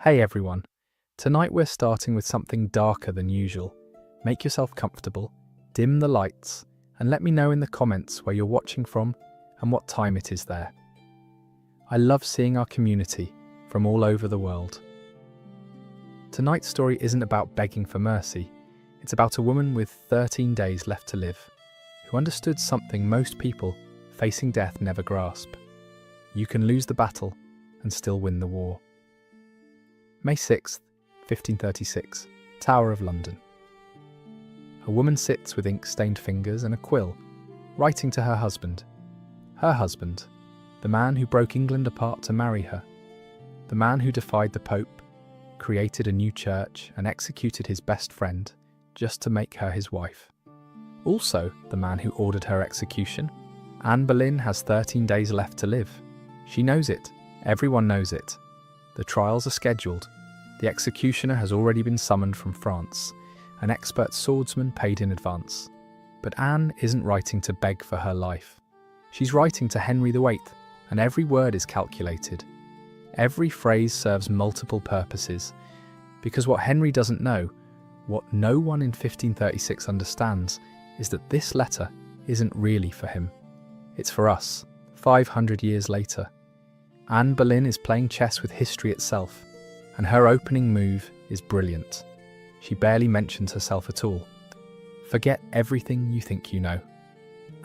Hey everyone, tonight we're starting with something darker than usual. Make yourself comfortable, dim the lights, and let me know in the comments where you're watching from and what time it is there. I love seeing our community from all over the world. Tonight's story isn't about begging for mercy, it's about a woman with 13 days left to live, who understood something most people facing death never grasp. You can lose the battle and still win the war. May 6th, 1536, Tower of London. A woman sits with ink-stained fingers and a quill, writing to her husband. Her husband, the man who broke England apart to marry her, the man who defied the Pope, created a new church and executed his best friend just to make her his wife. Also, the man who ordered her execution. Anne Boleyn has 13 days left to live. She knows it. Everyone knows it. The trials are scheduled. The executioner has already been summoned from France, an expert swordsman paid in advance. But Anne isn't writing to beg for her life. She's writing to Henry VIII, and every word is calculated. Every phrase serves multiple purposes, because what Henry doesn't know, what no one in 1536 understands, is that this letter isn't really for him. It's for us, 500 years later. Anne Boleyn is playing chess with history itself, and her opening move is brilliant. She barely mentions herself at all. Forget everything you think you know.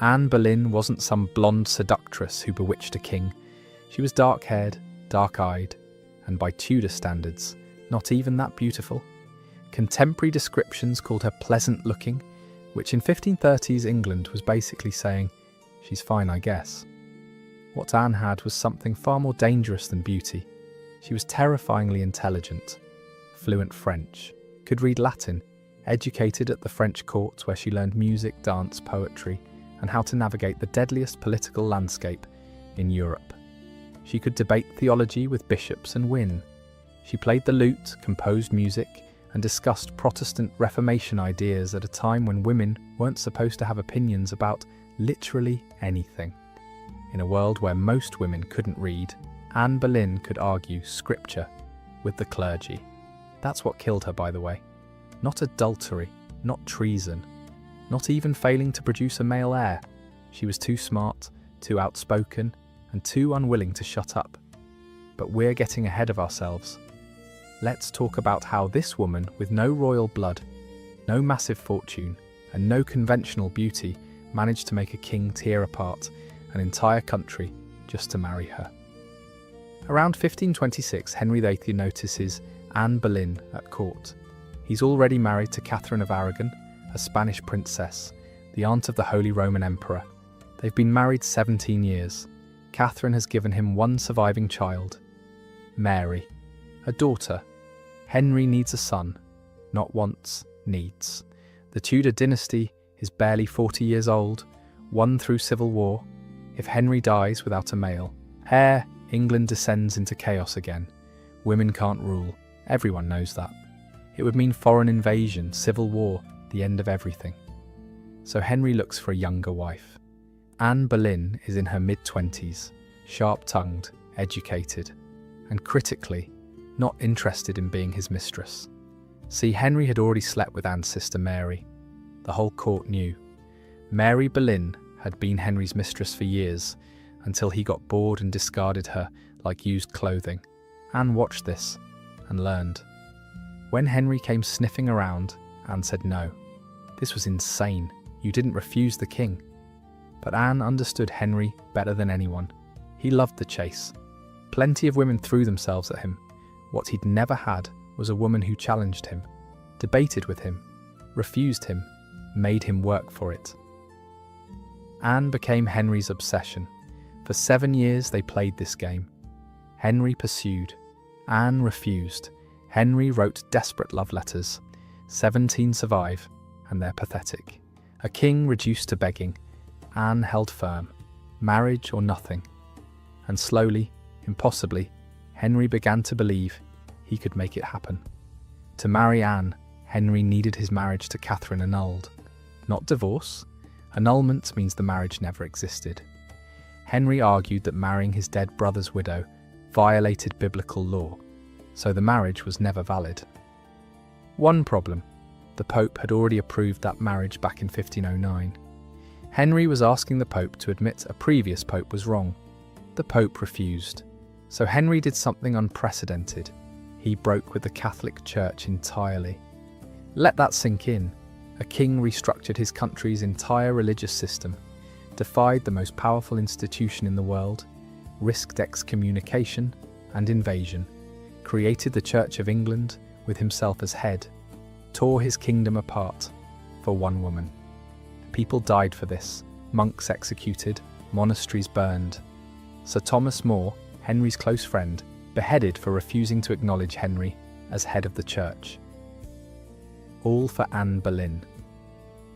Anne Boleyn wasn't some blonde seductress who bewitched a king. She was dark-haired, dark-eyed, and by Tudor standards, not even that beautiful. Contemporary descriptions called her pleasant-looking, which in 1530s England was basically saying, "She's fine, I guess." What Anne had was something far more dangerous than beauty. She was terrifyingly intelligent, fluent French, could read Latin, educated at the French court where she learned music, dance, poetry, and how to navigate the deadliest political landscape in Europe. She could debate theology with bishops and win. She played the lute, composed music, and discussed Protestant Reformation ideas at a time when women weren't supposed to have opinions about literally anything. In a world where most women couldn't read, Anne Boleyn could argue scripture with the clergy. That's what killed her, by the way. Not adultery, not treason, not even failing to produce a male heir. She was too smart, too outspoken, and too unwilling to shut up. But we're getting ahead of ourselves. Let's talk about how this woman with no royal blood, no massive fortune, and no conventional beauty managed to make a king tear apart an entire country just to marry her. Around 1526, Henry VIII notices Anne Boleyn at court. He's already married to Catherine of Aragon, a Spanish princess, the aunt of the Holy Roman Emperor. They've been married 17 years. Catherine has given him one surviving child, Mary, a daughter. Henry needs a son, not wants, needs. The Tudor dynasty is barely 40 years old, won through civil war. If Henry dies without a male heir, England descends into chaos again. Women can't rule. Everyone knows that. It would mean foreign invasion, civil war, the end of everything. So Henry looks for a younger wife. Anne Boleyn is in her mid-20s, sharp-tongued, educated, and critically, not interested in being his mistress. See, Henry had already slept with Anne's sister Mary. The whole court knew. Mary Boleyn had been Henry's mistress for years, until he got bored and discarded her like used clothing. Anne watched this and learned. When Henry came sniffing around, Anne said no. This was insane. You didn't refuse the king. But Anne understood Henry better than anyone. He loved the chase. Plenty of women threw themselves at him. What he'd never had was a woman who challenged him, debated with him, refused him, made him work for it. Anne became Henry's obsession. For 7 years they played this game. Henry pursued. Anne refused. Henry wrote desperate love letters. 17 survive, and they're pathetic. A king reduced to begging. Anne held firm. Marriage or nothing. And slowly, impossibly, Henry began to believe he could make it happen. To marry Anne, Henry needed his marriage to Catherine annulled. Not divorce. Annulment means the marriage never existed. Henry argued that marrying his dead brother's widow violated biblical law. so the marriage was never valid. One problem: the Pope had already approved that marriage back in 1509. Henry was asking the Pope to admit a previous Pope was wrong. The Pope refused. So Henry did something unprecedented. He broke with the Catholic Church entirely. Let that sink in. A king restructured his country's entire religious system, defied the most powerful institution in the world, risked excommunication and invasion, created the Church of England with himself as head, tore his kingdom apart for one woman. People died for this, monks executed, monasteries burned. Sir Thomas More, Henry's close friend, beheaded for refusing to acknowledge Henry as head of the church. All for Anne Boleyn.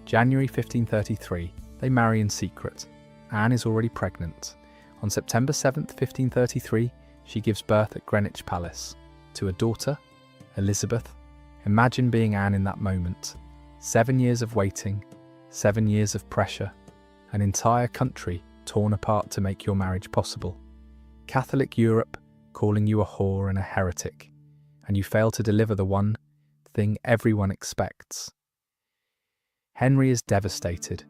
January 1533, they marry in secret. Anne is already pregnant. On September 7th, 1533, she gives birth at Greenwich Palace to a daughter, Elizabeth. Imagine being Anne in that moment. 7 years of waiting, 7 years of pressure, an entire country torn apart to make your marriage possible. Catholic Europe calling you a whore and a heretic, and you fail to deliver the one thing everyone expects. Henry is devastated.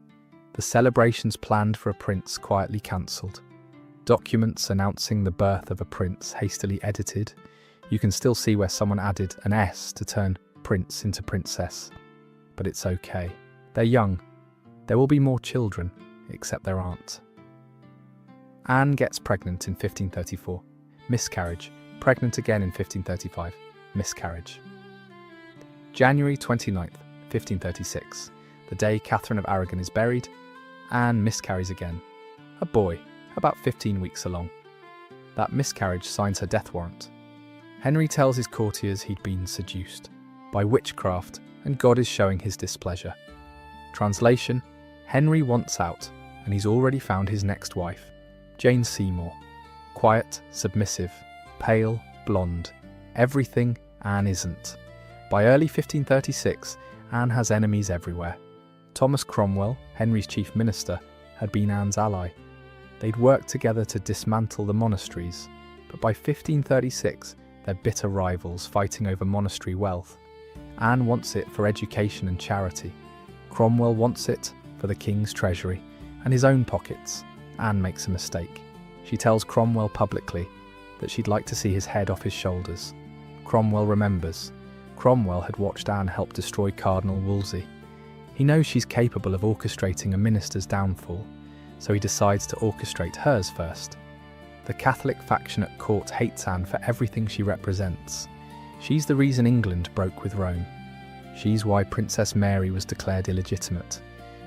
The celebrations planned for a prince quietly cancelled. Documents announcing the birth of a prince hastily edited. You can still see where someone added an S to turn prince into princess. But it's okay. They're young. There will be more children, except there aren't. Anne gets pregnant in 1534. Miscarriage. Pregnant again in 1535. Miscarriage. January 29th, 1536. The day Catherine of Aragon is buried, Anne miscarries again. A boy, about 15 weeks along. That miscarriage signs her death warrant. Henry tells his courtiers he'd been seduced by witchcraft and God is showing his displeasure. Translation: Henry wants out and he's already found his next wife, Jane Seymour. Quiet, submissive, pale, blonde. Everything Anne isn't. By early 1536, Anne has enemies everywhere. Thomas Cromwell, Henry's chief minister, had been Anne's ally. They'd worked together to dismantle the monasteries, but by 1536, they're bitter rivals fighting over monastery wealth. Anne wants it for education and charity. Cromwell wants it for the king's treasury and his own pockets. Anne makes a mistake. She tells Cromwell publicly that she'd like to see his head off his shoulders. Cromwell remembers. Cromwell had watched Anne help destroy Cardinal Wolsey. He knows she's capable of orchestrating a minister's downfall, so he decides to orchestrate hers first. The Catholic faction at court hates Anne for everything she represents. She's the reason England broke with Rome. She's why Princess Mary was declared illegitimate.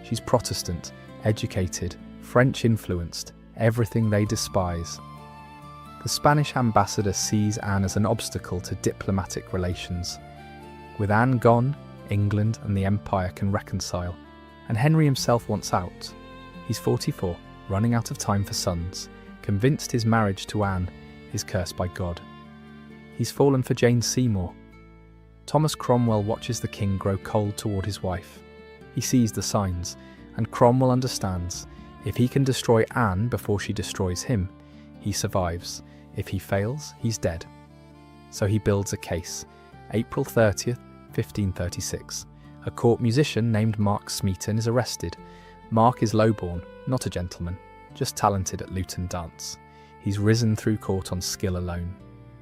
She's Protestant, educated, French-influenced, everything they despise. The Spanish ambassador sees Anne as an obstacle to diplomatic relations. With Anne gone, England and the Empire can reconcile, and Henry himself wants out. He's 44, running out of time for sons, convinced his marriage to Anne is cursed by God. He's fallen for Jane Seymour. Thomas Cromwell watches the king grow cold toward his wife. He sees the signs, and Cromwell understands if he can destroy Anne before she destroys him, he survives. If he fails, he's dead. So he builds a case. April 30th, 1536. A court musician named Mark Smeaton is arrested. Mark is lowborn, not a gentleman, just talented at lute and dance. He's risen through court on skill alone.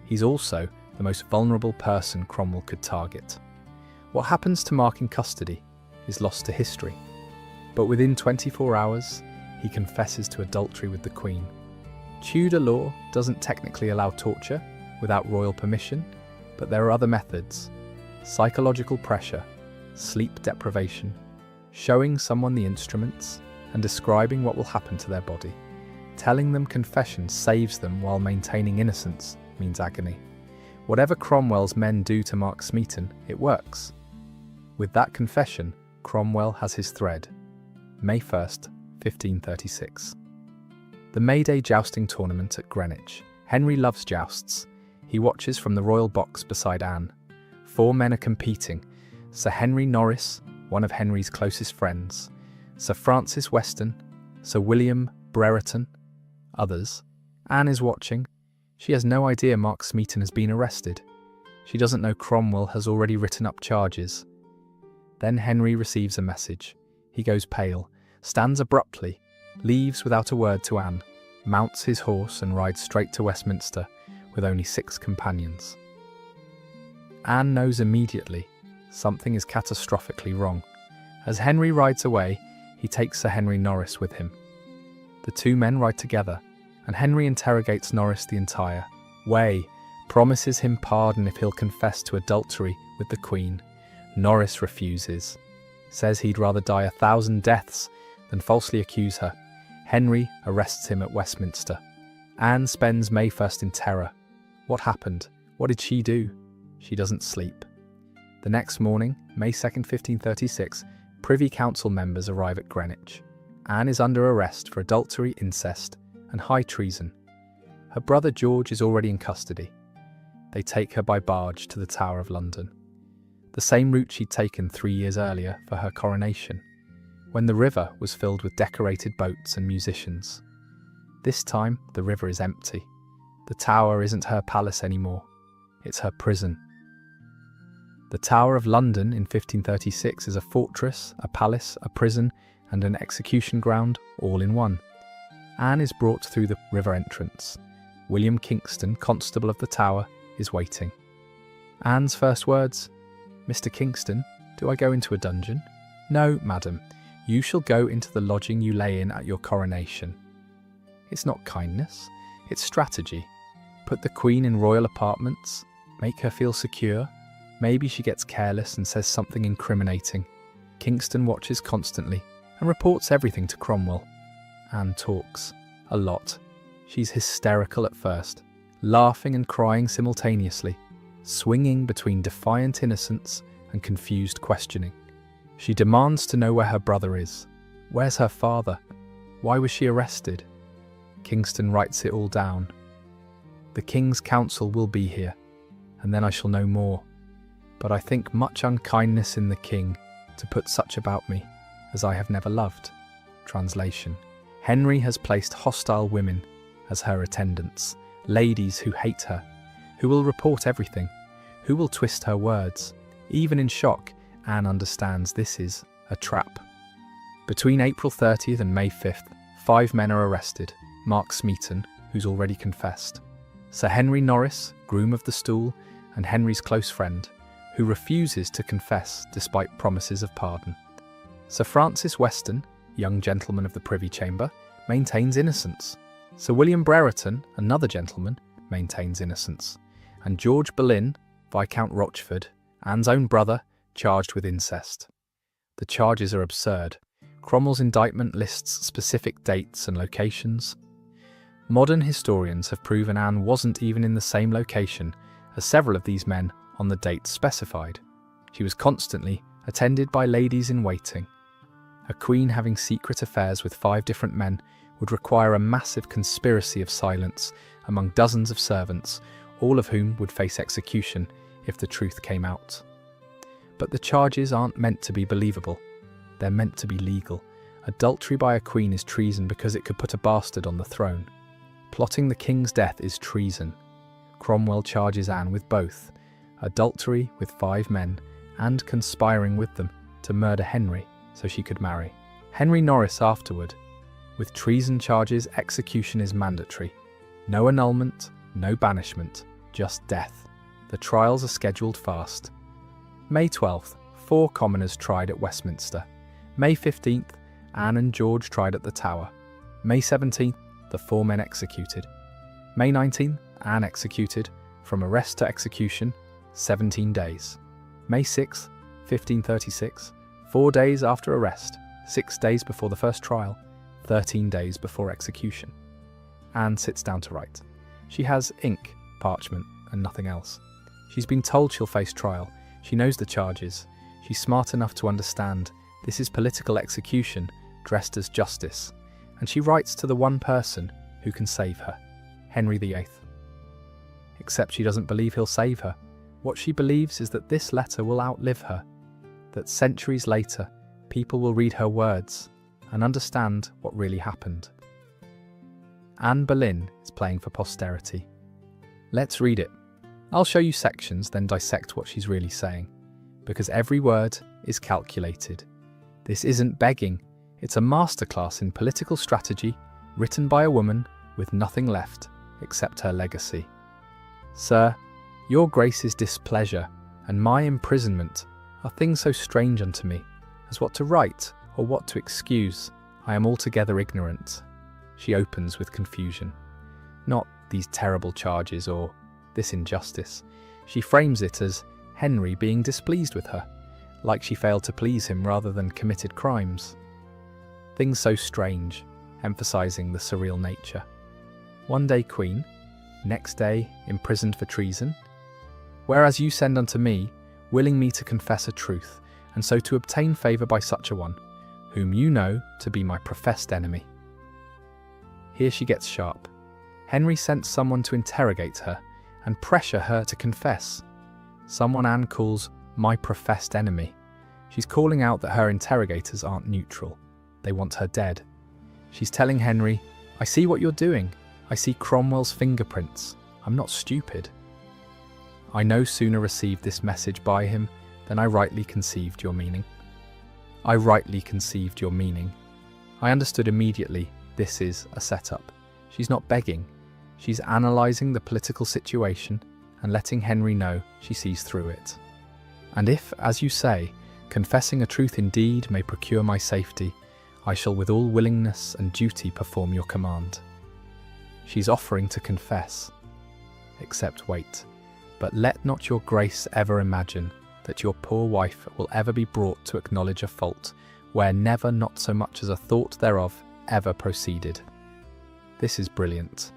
He's also the most vulnerable person Cromwell could target. What happens to Mark in custody is lost to history. But within 24 hours, he confesses to adultery with the Queen. Tudor law doesn't technically allow torture without royal permission, but there are other methods. Psychological pressure, sleep deprivation, showing someone the instruments and describing what will happen to their body. Telling them confession saves them while maintaining innocence means agony. Whatever Cromwell's men do to Mark Smeaton, it works. With that confession, Cromwell has his thread. May 1st, 1536. The May Day jousting tournament at Greenwich. Henry loves jousts. He watches from the royal box beside Anne. 4 men are competing. Sir Henry Norris, one of Henry's closest friends, Sir Francis Weston, Sir William Brereton, others. Anne is watching. She has no idea Mark Smeaton has been arrested. She doesn't know Cromwell has already written up charges. Then Henry receives a message. He goes pale, stands abruptly, leaves without a word to Anne, mounts his horse and rides straight to Westminster with only 6 companions. Anne knows immediately something is catastrophically wrong. As Henry rides away, he takes Sir Henry Norris with him. The 2 men ride together, and Henry interrogates Norris the entire way, promises him pardon if he'll confess to adultery with the Queen. Norris refuses, says he'd rather die 1,000 deaths than falsely accuse her. Henry arrests him at Westminster. Anne spends May 1st in terror. What happened? What did she do? She doesn't sleep. The next morning, May 2nd, 1536, Privy Council members arrive at Greenwich. Anne is under arrest for adultery, incest, and high treason. Her brother George is already in custody. They take her by barge to the Tower of London, the same route she'd taken 3 years earlier for her coronation, when the river was filled with decorated boats and musicians. This time, the river is empty. The Tower isn't her palace anymore. It's her prison. The Tower of London in 1536 is a fortress, a palace, a prison, and an execution ground, all in one. Anne is brought through the river entrance. William Kingston, Constable of the Tower, is waiting. Anne's first words, "Mr. Kingston, do I go into a dungeon?" "No, madam. You shall go into the lodging you lay in at your coronation." It's not kindness, it's strategy. Put the Queen in royal apartments, make her feel secure. Maybe she gets careless and says something incriminating. Kingston watches constantly and reports everything to Cromwell. Anne talks. A lot. She's hysterical at first, laughing and crying simultaneously, swinging between defiant innocence and confused questioning. She demands to know where her brother is. Where's her father? Why was she arrested? Kingston writes it all down. "The King's Council will be here, and then I shall know more. But I think much unkindness in the King to put such about me as I have never loved." Translation. Henry has placed hostile women as her attendants, ladies who hate her, who will report everything, who will twist her words. Even in shock, Anne understands this is a trap. Between April 30th and May 5th, 5 men are arrested. Mark Smeaton, who's already confessed, Sir Henry Norris, groom of the stool, and Henry's close friend, who refuses to confess despite promises of pardon. Sir Francis Weston, young gentleman of the Privy Chamber, maintains innocence. Sir William Brereton, another gentleman, maintains innocence. And George Boleyn, Viscount Rochford, Anne's own brother, charged with incest. The charges are absurd. Cromwell's indictment lists specific dates and locations. Modern historians have proven Anne wasn't even in the same location as several of these men on the dates specified. She was constantly attended by ladies in waiting. A queen having secret affairs with 5 different men would require a massive conspiracy of silence among dozens of servants, all of whom would face execution if the truth came out. But the charges aren't meant to be believable. They're meant to be legal. Adultery by a queen is treason because it could put a bastard on the throne. Plotting the king's death is treason. Cromwell charges Anne with both, adultery with 5 men and conspiring with them to murder Henry so she could marry Henry Norris afterward. With treason charges, execution is mandatory. No annulment, no banishment, just death. The trials are scheduled fast. May 12th, 4 commoners tried at Westminster. May 15th, Anne and George tried at the Tower. May 17th, the 4 men executed. May 19th, Anne executed, from arrest to execution, 17 days. May 6th, 1536, 4 days after arrest, 6 days before the first trial, 13 days before execution. Anne sits down to write. She has ink, parchment, and nothing else. She's been told she'll face trial. She knows the charges. She's smart enough to understand this is political execution dressed as justice. And she writes to the one person who can save her, Henry VIII. Except she doesn't believe he'll save her. What she believes is that this letter will outlive her, that centuries later, people will read her words and understand what really happened. Anne Boleyn is playing for posterity. Let's read it. I'll show you sections, then dissect what she's really saying, because every word is calculated. This isn't begging, it's a masterclass in political strategy written by a woman with nothing left except her legacy. Sir, your grace's displeasure and my imprisonment are things so strange unto me, as what to write or what to excuse, I am altogether ignorant. She opens with confusion. Not these terrible charges or this injustice. She frames it as Henry being displeased with her, like she failed to please him rather than committed crimes. Things so strange, emphasizing the surreal nature. One day queen, next day imprisoned for treason. Whereas you send unto me, willing me to confess a truth, and so to obtain favour by such a one, whom you know to be my professed enemy. Here she gets sharp. Henry sent someone to interrogate her and pressure her to confess. Someone Anne calls my professed enemy. She's calling out that her interrogators aren't neutral. They want her dead. She's telling Henry, I see what you're doing. I see Cromwell's fingerprints. I'm not stupid. I no sooner received this message by him than I rightly conceived your meaning. I rightly conceived your meaning. I understood immediately this is a setup. She's not begging. She's analysing the political situation and letting Henry know she sees through it. And if, as you say, confessing a truth indeed may procure my safety, I shall with all willingness and duty perform your command. She's offering to confess. Except wait, but let not your grace ever imagine that your poor wife will ever be brought to acknowledge a fault where never not so much as a thought thereof ever proceeded. This is brilliant.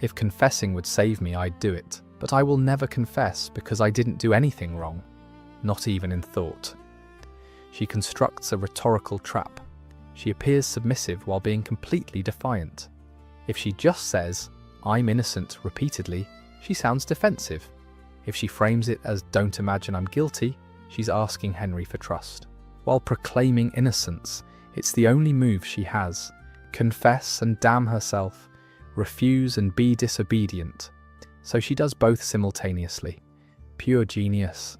If confessing would save me, I'd do it, but I will never confess because I didn't do anything wrong, not even in thought. She constructs a rhetorical trap. She appears submissive while being completely defiant. If she just says, I'm innocent, repeatedly, she sounds defensive. If she frames it as don't imagine I'm guilty, she's asking Henry for trust. While proclaiming innocence, it's the only move she has. Confess and damn herself, refuse and be disobedient. So she does both simultaneously. Pure genius.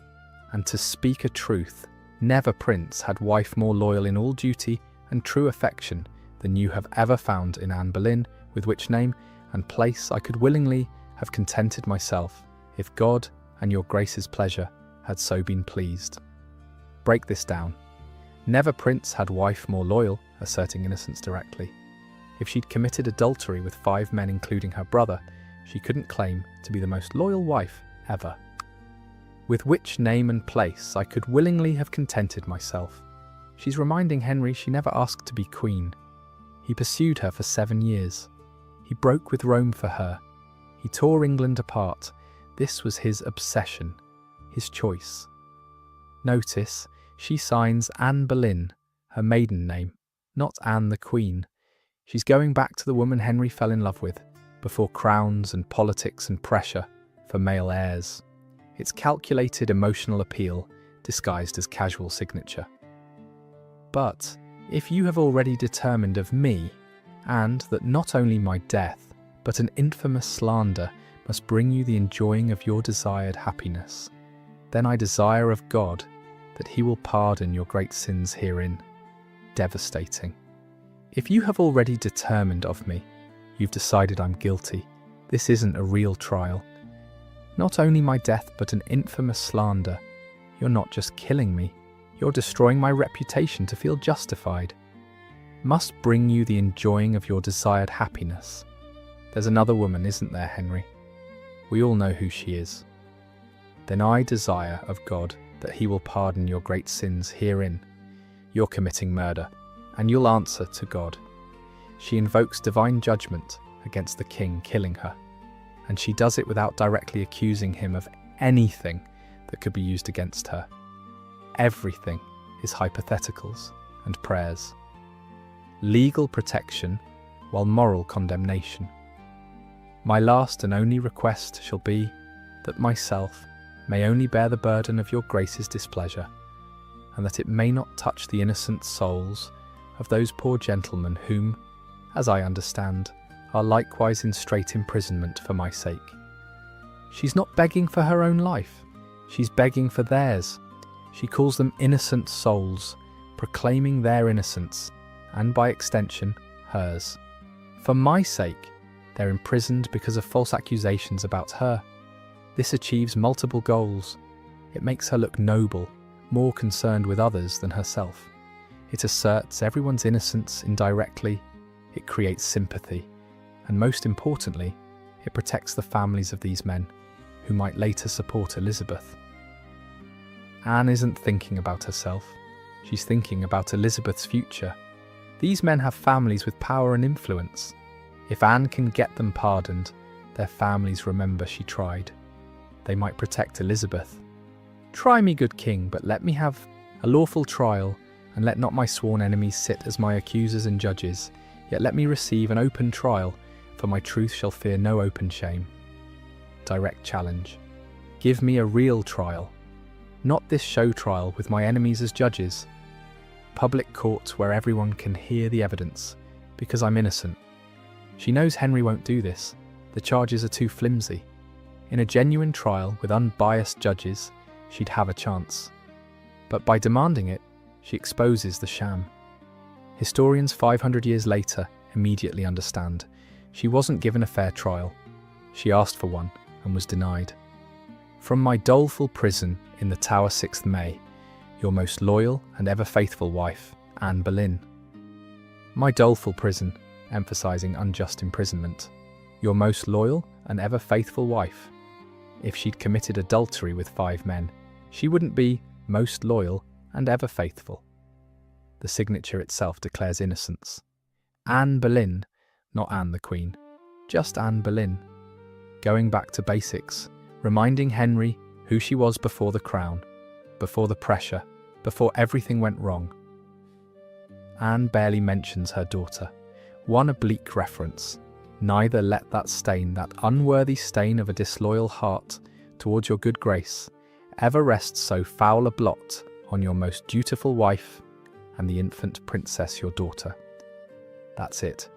And to speak a truth, never prince had wife more loyal in all duty and true affection than you have ever found in Anne Boleyn, with which name and place I could willingly have contented myself, if God and your grace's pleasure had so been pleased. Break this down. Never prince had wife more loyal, asserting innocence directly. If she'd committed adultery with 5 men including her brother, she couldn't claim to be the most loyal wife ever. With which name and place I could willingly have contented myself. She's reminding Henry she never asked to be queen. He pursued her for 7 years. He broke with Rome for her. He tore England apart. This was his obsession, his choice. Notice, she signs Anne Boleyn, her maiden name, not Anne the Queen. She's going back to the woman Henry fell in love with, before crowns and politics and pressure for male heirs. It's calculated emotional appeal, disguised as casual signature. But if you have already determined of me, and that not only my death, but an infamous slander must bring you the enjoying of your desired happiness, then I desire of God that he will pardon your great sins herein. Devastating. If you have already determined of me, you've decided I'm guilty. This isn't a real trial. Not only my death, but an infamous slander. You're not just killing me, you're destroying my reputation to feel justified. Must bring you the enjoying of your desired happiness. There's another woman, isn't there, Henry? We all know who she is. Then I desire of God that he will pardon your great sins herein. You're committing murder, and you'll answer to God. She invokes divine judgment against the king killing her, and she does it without directly accusing him of anything that could be used against her. Everything is hypotheticals and prayers. Legal protection while moral condemnation. My last and only request shall be that myself may only bear the burden of your grace's displeasure, and that it may not touch the innocent souls of those poor gentlemen whom, as I understand, are likewise in strait imprisonment for my sake. She's not begging for her own life. She's begging for theirs. She calls them innocent souls, proclaiming their innocence, and by extension, hers. For my sake, they're imprisoned because of false accusations about her. This achieves multiple goals. It makes her look noble, more concerned with others than herself. It asserts everyone's innocence indirectly. It creates sympathy. And most importantly, it protects the families of these men, who might later support Elizabeth. Anne isn't thinking about herself. She's thinking about Elizabeth's future. These men have families with power and influence. If Anne can get them pardoned, their families remember she tried. They might protect Elizabeth. Try me, good king, but let me have a lawful trial, and let not my sworn enemies sit as my accusers and judges, yet let me receive an open trial, for my truth shall fear no open shame. Direct challenge. Give me a real trial, not this show trial with my enemies as judges. Public court where everyone can hear the evidence, because I'm innocent. She knows Henry won't do this. The charges are too flimsy. In a genuine trial with unbiased judges, she'd have a chance. But by demanding it, she exposes the sham. Historians 500 years later immediately understand. She wasn't given a fair trial. She asked for one and was denied. From my doleful prison in the Tower 6th May, your most loyal and ever faithful wife, Anne Boleyn. My doleful prison, emphasising unjust imprisonment. Your most loyal and ever faithful wife. If she'd committed adultery with 5 men, she wouldn't be most loyal and ever faithful. The signature itself declares innocence. Anne Boleyn, not Anne the Queen, just Anne Boleyn. Going back to basics, reminding Henry who she was before the crown, before the pressure, before everything went wrong. Anne barely mentions her daughter. One oblique reference. Neither let that stain, that unworthy stain of a disloyal heart towards your good grace, ever rest so foul a blot on your most dutiful wife and the infant princess your daughter. That's it.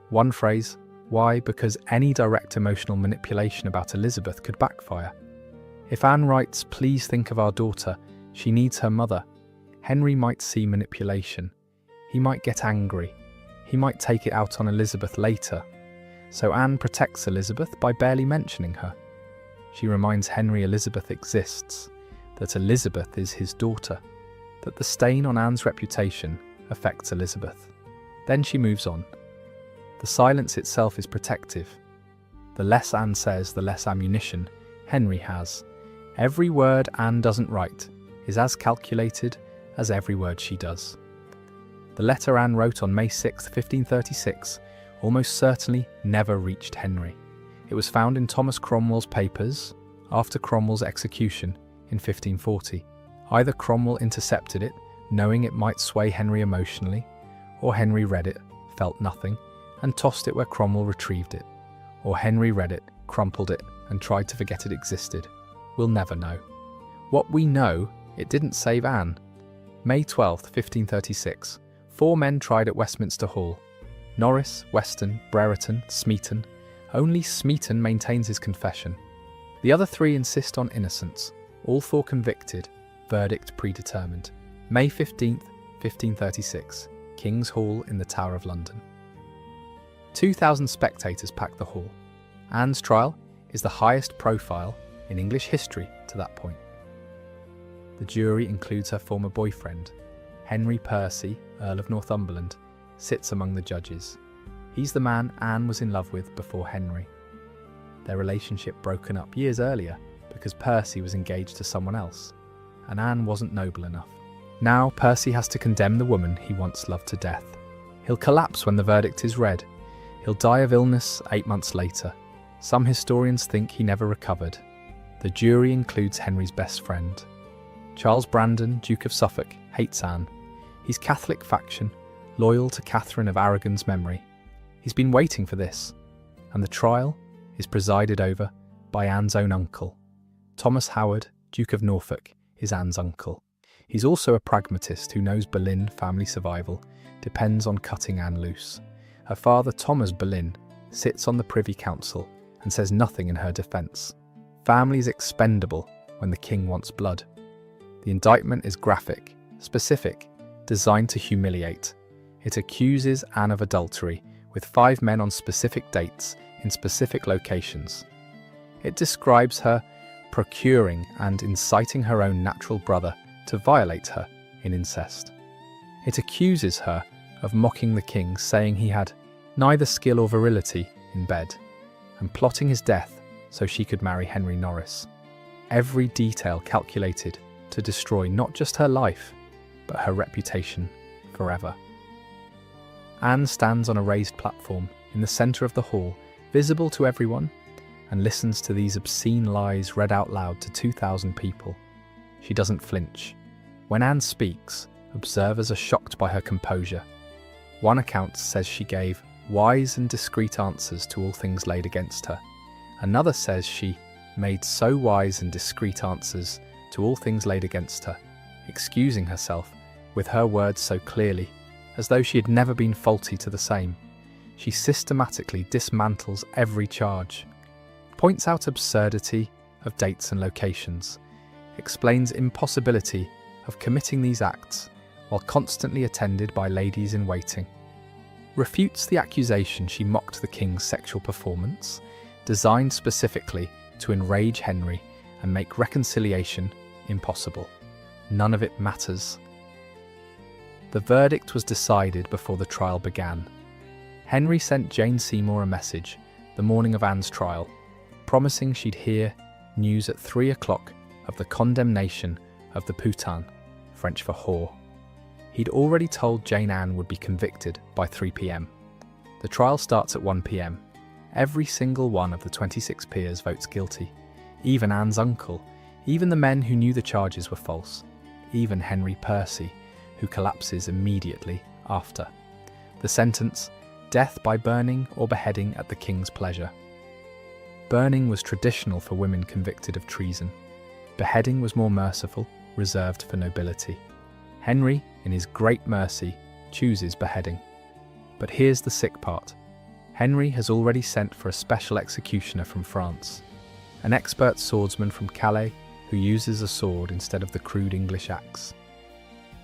One phrase. Why? Because any direct emotional manipulation about Elizabeth could backfire. If Anne writes, "Please think of our daughter, she needs her mother," Henry might see manipulation. He might get angry. He might take it out on Elizabeth later. So Anne protects Elizabeth by barely mentioning her. She reminds Henry Elizabeth exists, that Elizabeth is his daughter, that the stain on Anne's reputation affects Elizabeth. Then she moves on. The silence itself is protective. The less Anne says, the less ammunition Henry has. Every word Anne doesn't write is as calculated as every word she does. The letter Anne wrote on May 6, 1536, almost certainly never reached Henry. It was found in Thomas Cromwell's papers after Cromwell's execution in 1540. Either Cromwell intercepted it, knowing it might sway Henry emotionally, or Henry read it, felt nothing, and tossed it where Cromwell retrieved it. Or Henry read it, crumpled it, and tried to forget it existed. We'll never know. What we know, it didn't save Anne. May 12, 1536, 4 men tried at Westminster Hall. Norris, Weston, Brereton, Smeaton. Only Smeaton maintains his confession. The other 3 insist on innocence. All 4 convicted. Verdict predetermined. May 15, 1536, King's Hall in the Tower of London. 2,000 spectators packed the hall. Anne's trial is the highest profile in English history to that point. The jury includes her former boyfriend. Henry Percy, Earl of Northumberland, sits among the judges. He's the man Anne was in love with before Henry. Their relationship broken up years earlier because Percy was engaged to someone else, and Anne wasn't noble enough. Now Percy has to condemn the woman he once loved to death. He'll collapse when the verdict is read. He'll die of illness 8 months later. Some historians think he never recovered. The jury includes Henry's best friend. Charles Brandon, Duke of Suffolk, hates Anne. He's Catholic faction, loyal to Catherine of Aragon's memory. He's been waiting for this, and the trial is presided over by Anne's own uncle. Thomas Howard, Duke of Norfolk, is Anne's uncle. He's also a pragmatist who knows Boleyn family survival depends on cutting Anne loose. Her father, Thomas Boleyn, sits on the Privy Council and says nothing in her defence. Family is expendable when the king wants blood. The indictment is graphic, specific, designed to humiliate. It accuses Anne of adultery with 5 men on specific dates in specific locations. It describes her procuring and inciting her own natural brother to violate her in incest. It accuses her of mocking the king, saying he had neither skill or virility in bed, and plotting his death so she could marry Henry Norris. Every detail calculated to destroy not just her life, but her reputation forever. Anne stands on a raised platform in the centre of the hall, visible to everyone, and listens to these obscene lies read out loud to 2,000 people. She doesn't flinch. When Anne speaks, observers are shocked by her composure. One account says she gave wise and discreet answers to all things laid against her. Another says she made so wise and discreet answers to all things laid against her, excusing herself with her words so clearly, as though she had never been faulty to the same. She systematically dismantles every charge, points out absurdity of dates and locations, explains impossibility of committing these acts while constantly attended by ladies in waiting, refutes the accusation she mocked the king's sexual performance, designed specifically to enrage Henry and make reconciliation impossible. None of it matters. The verdict was decided before the trial began. Henry sent Jane Seymour a message the morning of Anne's trial, promising she'd hear news at 3 o'clock of the condemnation of the putain, French for whore. He'd already told Jane Anne would be convicted by 3 p.m. The trial starts at 1 p.m. Every single one of the 26 peers votes guilty. Even Anne's uncle, even the men who knew the charges were false, even Henry Percy, who collapses immediately after. The sentence: death by burning or beheading at the king's pleasure. Burning was traditional for women convicted of treason. Beheading was more merciful, reserved for nobility. Henry, in his great mercy, chooses beheading. But here's the sick part. Henry has already sent for a special executioner from France, an expert swordsman from Calais who uses a sword instead of the crude English axe.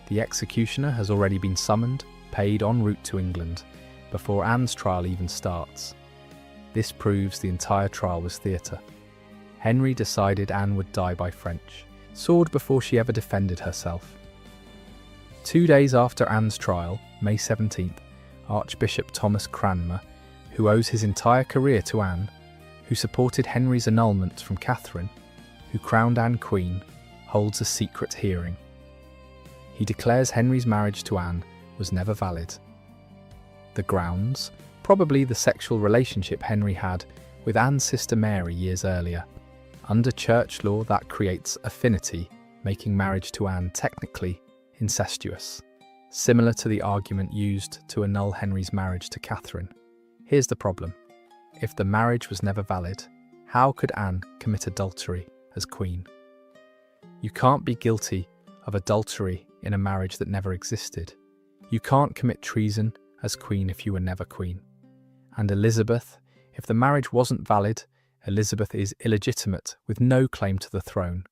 The executioner has already been summoned, paid en route to England, before Anne's trial even starts. This proves the entire trial was theatre. Henry decided Anne would die by French sword before she ever defended herself. 2 days after Anne's trial, May 17th, Archbishop Thomas Cromwell, who owes his entire career to Anne, who supported Henry's annulment from Catherine, who crowned Anne Queen, holds a secret hearing. He declares Henry's marriage to Anne was never valid. The grounds? Probably the sexual relationship Henry had with Anne's sister Mary years earlier. Under church law, that creates affinity, making marriage to Anne technically incestuous, similar to the argument used to annul Henry's marriage to Catherine. Here's the problem. If the marriage was never valid, how could Anne commit adultery as queen? You can't be guilty of adultery in a marriage that never existed. You can't commit treason as queen if you were never queen. And Elizabeth, if the marriage wasn't valid, Elizabeth is illegitimate with no claim to the throne.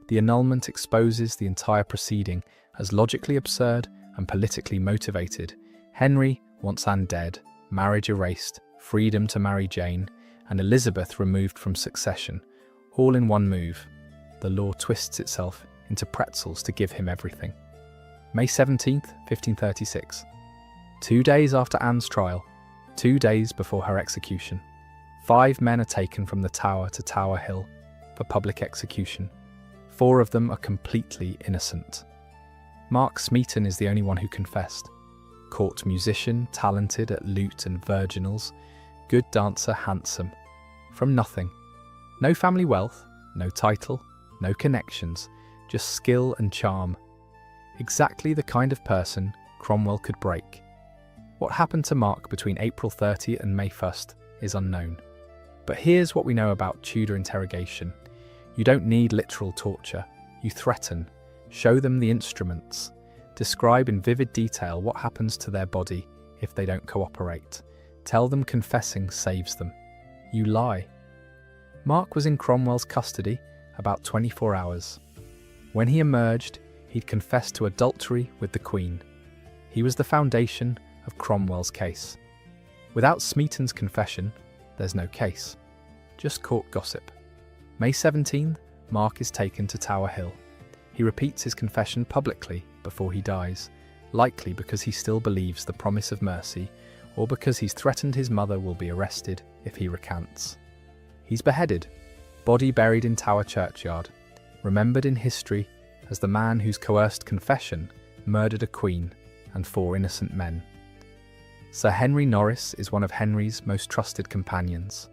The annulment exposes the entire proceeding as logically absurd and politically motivated. Henry wants Anne dead, marriage erased, freedom to marry Jane, and Elizabeth removed from succession, all in one move. The law twists itself into pretzels to give him everything. May 17th, 1536. 2 days after Anne's trial, 2 days before her execution, 5 men are taken from the Tower to Tower Hill for public execution. 4 of them are completely innocent. Mark Smeaton is the only one who confessed. Court musician, talented at lute and virginals, good dancer, handsome. From nothing. No family wealth, no title, no connections, just skill and charm. Exactly the kind of person Cromwell could break. What happened to Mark between April 30 and May 1st is unknown. But here's what we know about Tudor interrogation. You don't need literal torture. You threaten, show them the instruments, describe in vivid detail what happens to their body if they don't cooperate. Tell them confessing saves them. You lie. Mark was in Cromwell's custody about 24 hours. When he emerged, he'd confessed to adultery with the Queen. He was the foundation of Cromwell's case. Without Smeaton's confession, there's no case. Just court gossip. May 17th, Mark is taken to Tower Hill. He repeats his confession publicly before he dies, likely because he still believes the promise of mercy, or because he's threatened his mother will be arrested if he recants. He's beheaded, body buried in Tower Churchyard, remembered in history as the man whose coerced confession murdered a queen and 4 innocent men. Sir Henry Norris is one of Henry's most trusted companions.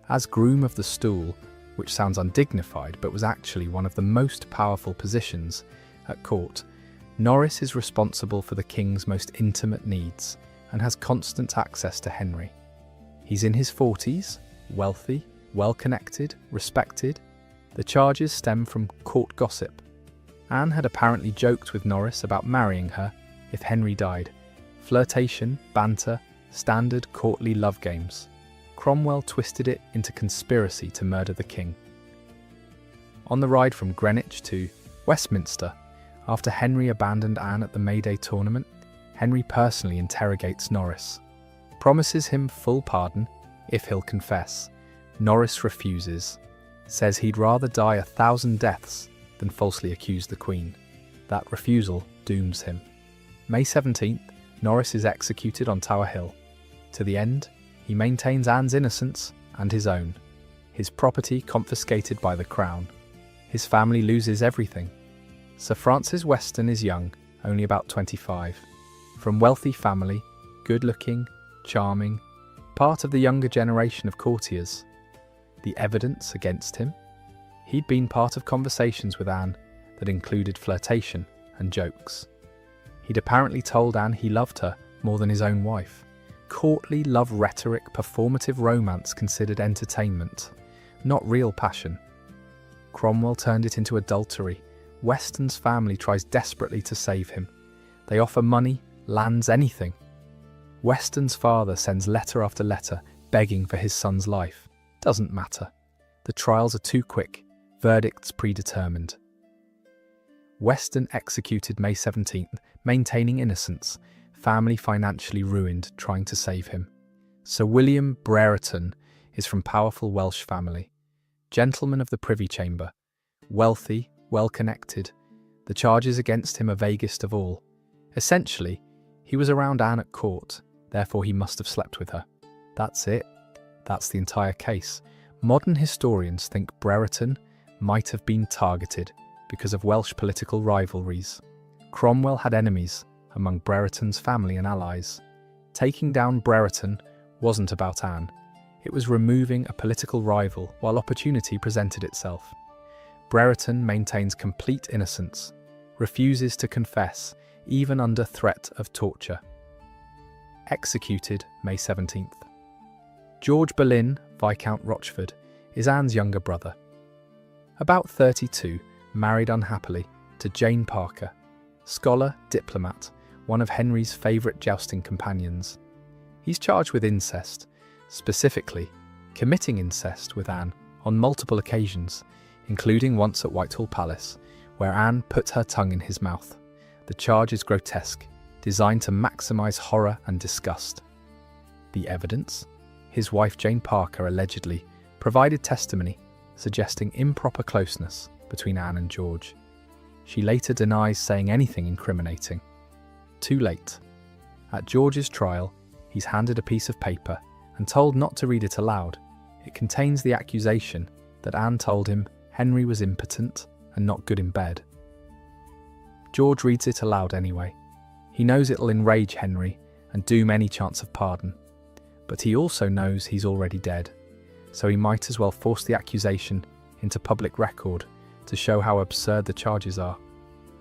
As groom of the stool, which sounds undignified but was actually one of the most powerful positions at court, Norris is responsible for the king's most intimate needs and has constant access to Henry. He's in his 40s, wealthy, well-connected, respected. The charges stem from court gossip. Anne had apparently joked with Norris about marrying her if Henry died. Flirtation, banter, standard courtly love games. Cromwell twisted it into conspiracy to murder the king. On the ride from Greenwich to Westminster, after Henry abandoned Anne at the May Day tournament, Henry personally interrogates Norris, promises him full pardon if he'll confess. Norris refuses, says he'd rather die 1,000 deaths than falsely accuse the Queen. That refusal dooms him. May 17th, Norris is executed on Tower Hill. To the end, he maintains Anne's innocence and his own. His property confiscated by the Crown. His family loses everything. Sir Francis Weston is young, only about 25. From wealthy family, good-looking, charming, part of the younger generation of courtiers. The evidence against him? He'd been part of conversations with Anne that included flirtation and jokes. He'd apparently told Anne he loved her more than his own wife. Courtly love rhetoric, performative romance considered entertainment, not real passion. Cromwell turned it into adultery. Weston's family tries desperately to save him. They offer money, lands, anything. Weston's father sends letter after letter begging for his son's life. Doesn't matter. The trials are too quick, verdicts predetermined. Weston executed May 17th, maintaining innocence, family financially ruined trying to save him. Sir William Brereton is from powerful Welsh family, gentleman of the Privy Chamber, wealthy, well-connected. The charges against him are vaguest of all. Essentially, he was around Anne at court, therefore he must have slept with her. That's it. That's the entire case. Modern historians think Brereton might have been targeted because of Welsh political rivalries. Cromwell had enemies among Brereton's family and allies. Taking down Brereton wasn't about Anne. It was removing a political rival while opportunity presented itself. Brereton maintains complete innocence, refuses to confess, even under threat of torture. Executed May 17th. George Boleyn, Viscount Rochford, is Anne's younger brother. About 32, married unhappily to Jane Parker, scholar, diplomat, one of Henry's favourite jousting companions. He's charged with incest, specifically committing incest with Anne on multiple occasions, including once at Whitehall Palace, where Anne put her tongue in his mouth. The charge is grotesque, designed to maximise horror and disgust. The evidence? His wife Jane Parker allegedly provided testimony suggesting improper closeness between Anne and George. She later denies saying anything incriminating. Too late. At George's trial, he's handed a piece of paper and told not to read it aloud. It contains the accusation that Anne told him Henry was impotent and not good in bed. George reads it aloud anyway. He knows it'll enrage Henry and doom any chance of pardon. But he also knows he's already dead, so he might as well force the accusation into public record to show how absurd the charges are.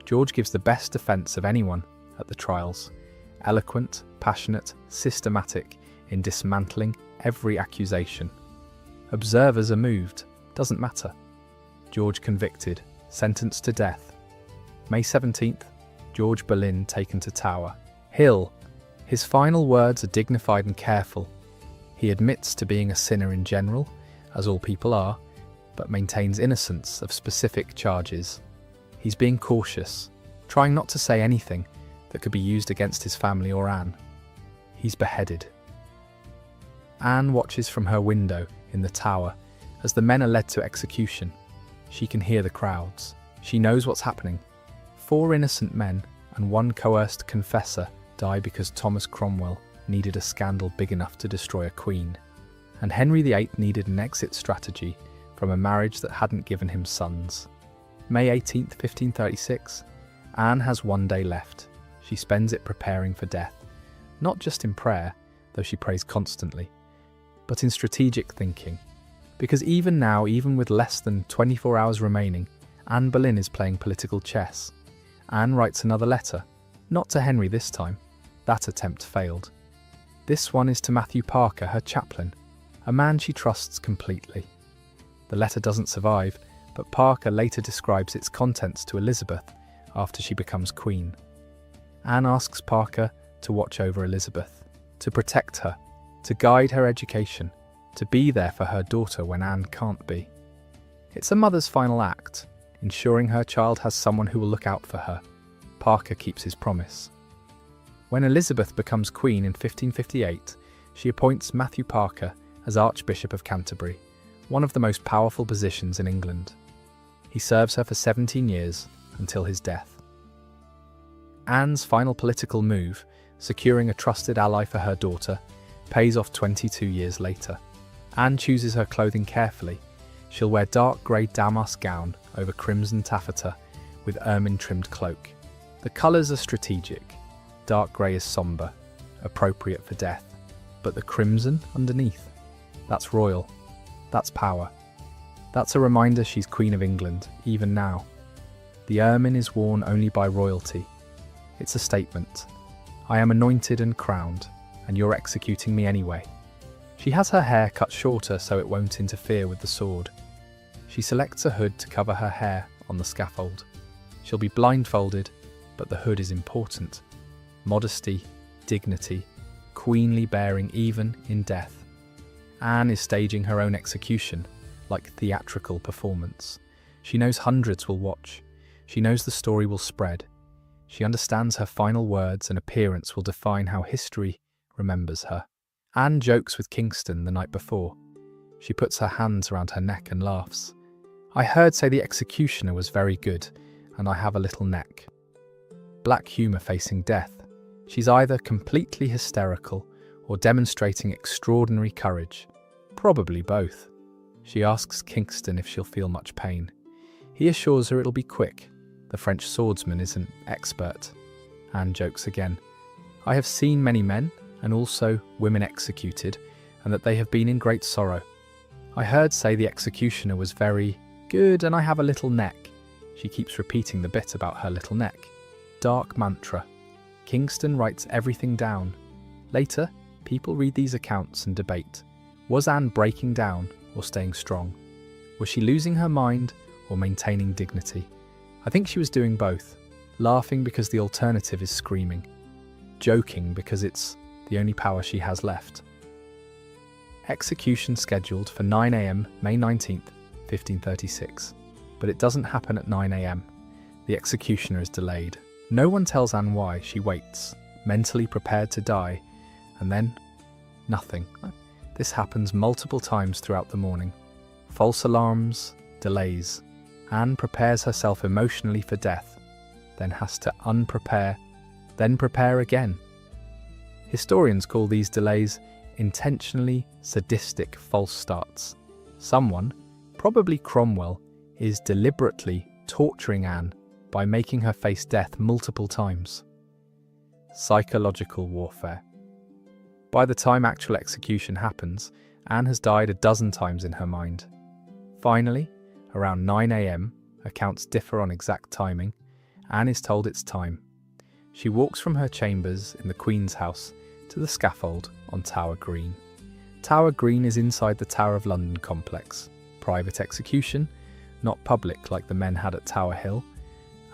George gives the best defence of anyone at the trials, eloquent, passionate, systematic in dismantling every accusation. Observers are moved, doesn't matter. George convicted, sentenced to death. May 17th, George Boleyn taken to Tower Hill. His final words are dignified and careful. He admits to being a sinner in general as all people are, but maintains innocence of specific charges. He's being cautious, trying not to say anything that could be used against his family or Anne. He's beheaded. Anne watches from her window in the tower as the men are led to execution. She can hear the crowds. She knows what's happening. 4 innocent men and 1 coerced confessor die because Thomas Cromwell needed a scandal big enough to destroy a queen, and Henry VIII needed an exit strategy from a marriage that hadn't given him sons. May 18th, 1536. Anne has 1 day left. She spends it preparing for death, not just in prayer, though she prays constantly, but in strategic thinking. Because even now, even with less than 24 hours remaining, Anne Boleyn is playing political chess. Anne writes another letter, not to Henry this time. That attempt failed. This one is to Matthew Parker, her chaplain, a man she trusts completely. The letter doesn't survive, but Parker later describes its contents to Elizabeth after she becomes queen. Anne asks Parker to watch over Elizabeth, to protect her, to guide her education, to be there for her daughter when Anne can't be. It's a mother's final act, ensuring her child has someone who will look out for her. Parker keeps his promise. When Elizabeth becomes queen in 1558, she appoints Matthew Parker as Archbishop of Canterbury, one of the most powerful positions in England. He serves her for 17 years until his death. Anne's final political move, securing a trusted ally for her daughter, pays off 22 years later. Anne chooses her clothing carefully. She'll wear dark grey damask gown over crimson taffeta with ermine-trimmed cloak. The colours are strategic. Dark grey is sombre, appropriate for death. But the crimson underneath, that's royal. That's power. That's a reminder she's Queen of England, even now. The ermine is worn only by royalty. It's a statement. I am anointed and crowned, and you're executing me anyway. She has her hair cut shorter so it won't interfere with the sword. She selects a hood to cover her hair on the scaffold. She'll be blindfolded, but the hood is important. Modesty, dignity, queenly bearing even in death. Anne is staging her own execution, like theatrical performance. She knows hundreds will watch. She knows the story will spread. She understands her final words and appearance will define how history remembers her. Anne jokes with Kingston the night before. She puts her hands around her neck and laughs. I heard say the executioner was very good, and I have a little neck. Black humour facing death. She's either completely hysterical or demonstrating extraordinary courage. Probably both. She asks Kingston if she'll feel much pain. He assures her it'll be quick. The French swordsman is an expert. Anne jokes again. I have seen many men, and also women executed, and that they have been in great sorrow. I heard say the executioner was very good, and I have a little neck. She keeps repeating the bit about her little neck. Dark mantra. Kingston writes everything down. Later, people read these accounts and debate. Was Anne breaking down or staying strong? Was she losing her mind or maintaining dignity? I think she was doing both, laughing because the alternative is screaming, joking because it's the only power she has left. Execution scheduled for 9 a.m. May 19th, 1536, but it doesn't happen at 9 a.m. The executioner is delayed. No one tells Anne why. She waits, mentally prepared to die, and then nothing. This happens multiple times throughout the morning. False alarms, delays. Anne prepares herself emotionally for death, then has to unprepare, then prepare again. Historians call these delays intentionally sadistic false starts. Someone, probably Cromwell, is deliberately torturing Anne by making her face death multiple times. Psychological warfare. By the time actual execution happens, Anne has died a dozen times in her mind. Finally, around 9 a.m, accounts differ on exact timing, Anne is told it's time. She walks from her chambers in the Queen's house to the scaffold on Tower Green. Tower Green is inside the Tower of London complex. Private execution, not public like the men had at Tower Hill.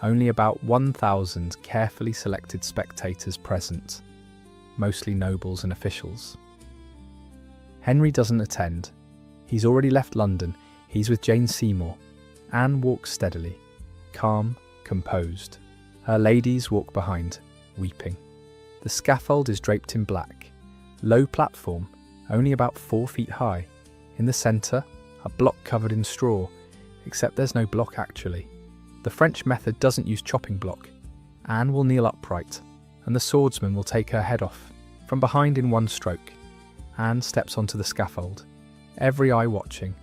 Only about 1,000 carefully selected spectators present, mostly nobles and officials. Henry doesn't attend. He's already left London. He's with Jane Seymour. Anne walks steadily, calm, composed. Her ladies walk behind, weeping. The scaffold is draped in black. Low platform, only about 4 feet high. In the centre, a block covered in straw, except there's no block actually. The French method doesn't use chopping block. Anne will kneel upright, and the swordsman will take her head off, from behind in one stroke. Anne steps onto the scaffold, every eye watching.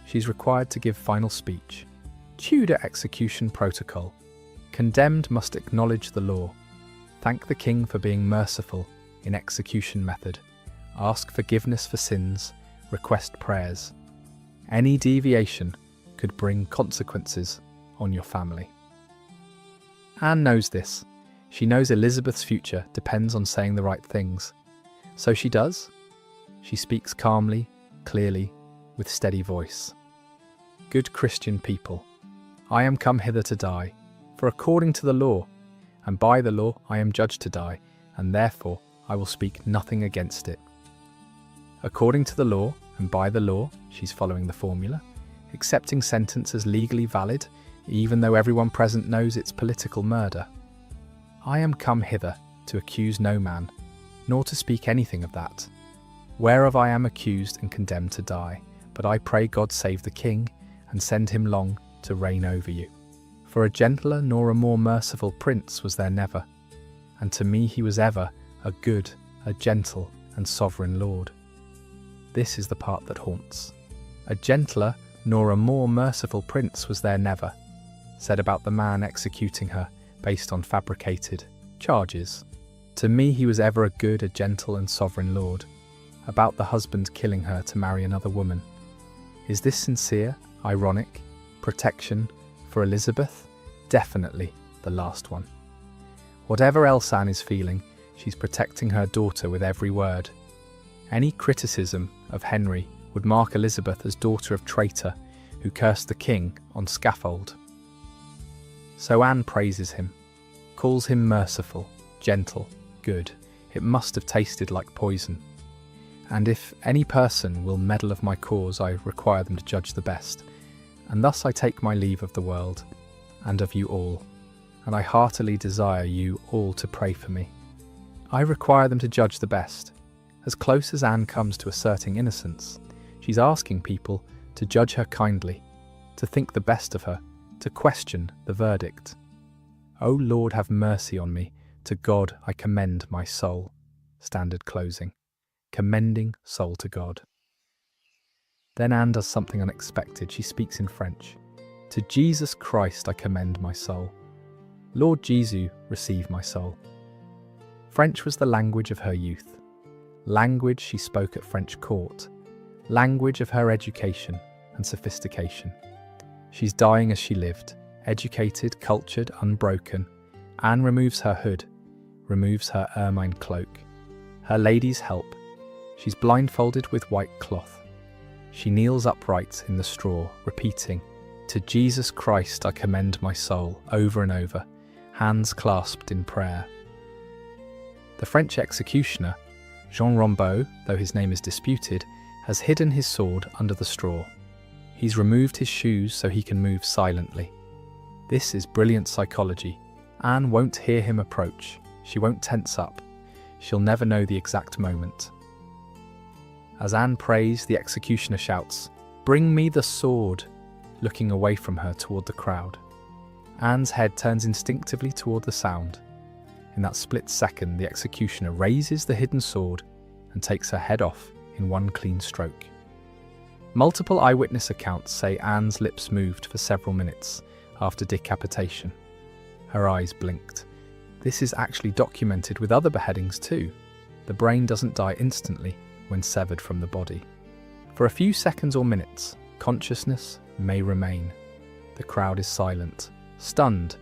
She's required to give final speech. Tudor execution protocol. Condemned must acknowledge the law. Thank the king for being merciful in execution method. Ask forgiveness for sins. Request prayers. Any deviation could bring consequences on your family. Anne knows this. She knows Elizabeth's future depends on saying the right things. So she does. She speaks calmly, clearly, with steady voice. Good Christian people, I am come hither to die, for according to the law, and by the law I am judged to die, and therefore I will speak nothing against it. According to the law, and by the law, she's following the formula, accepting sentence as legally valid, even though everyone present knows it's political murder. I am come hither to accuse no man, nor to speak anything of that, whereof I am accused and condemned to die, but I pray God save the king, and send him long to reign over you. For a gentler nor a more merciful prince was there never, and to me he was ever a good, a gentle, and sovereign lord. This is the part that haunts. A gentler nor a more merciful prince was there never, said about the man executing her based on fabricated charges. To me he was ever a good, a gentle, and sovereign lord, about the husband killing her to marry another woman. Is this sincere, ironic, protection for Elizabeth? Definitely the last one. Whatever else Anne is feeling, she's protecting her daughter with every word. Any criticism of Henry would mark Elizabeth as daughter of traitor who cursed the king on scaffold. So Anne praises him, calls him merciful, gentle, good. It must have tasted like poison. And if any person will meddle of my cause, I require them to judge the best. And thus I take my leave of the world, and of you all, and I heartily desire you all to pray for me. I require them to judge the best. As close as Anne comes to asserting innocence, she's asking people to judge her kindly, to think the best of her, to question the verdict. O Lord, have mercy on me. To God I commend my soul. Standard closing. Commending soul to God. Then Anne does something unexpected. She speaks in French. To Jesus Christ I commend my soul. Lord Jesus, receive my soul. French was the language of her youth. Language she spoke at French court. Language of her education and sophistication. She's dying as she lived, educated, cultured, unbroken. Anne removes her hood, removes her ermine cloak. Her ladies help. She's blindfolded with white cloth. She kneels upright in the straw, repeating, To Jesus Christ I commend my soul, over and over, hands clasped in prayer. The French executioner, Jean Rambaud, though his name is disputed, has hidden his sword under the straw. He's removed his shoes so he can move silently. This is brilliant psychology. Anne won't hear him approach. She won't tense up. She'll never know the exact moment. As Anne prays, the executioner shouts, Bring me the sword, looking away from her toward the crowd. Anne's head turns instinctively toward the sound. In that split second, the executioner raises the hidden sword and takes her head off in one clean stroke. Multiple eyewitness accounts say Anne's lips moved for several minutes after decapitation. Her eyes blinked. This is actually documented with other beheadings too. The brain doesn't die instantly when severed from the body. For a few seconds or minutes, consciousness may remain. The crowd is silent, stunned.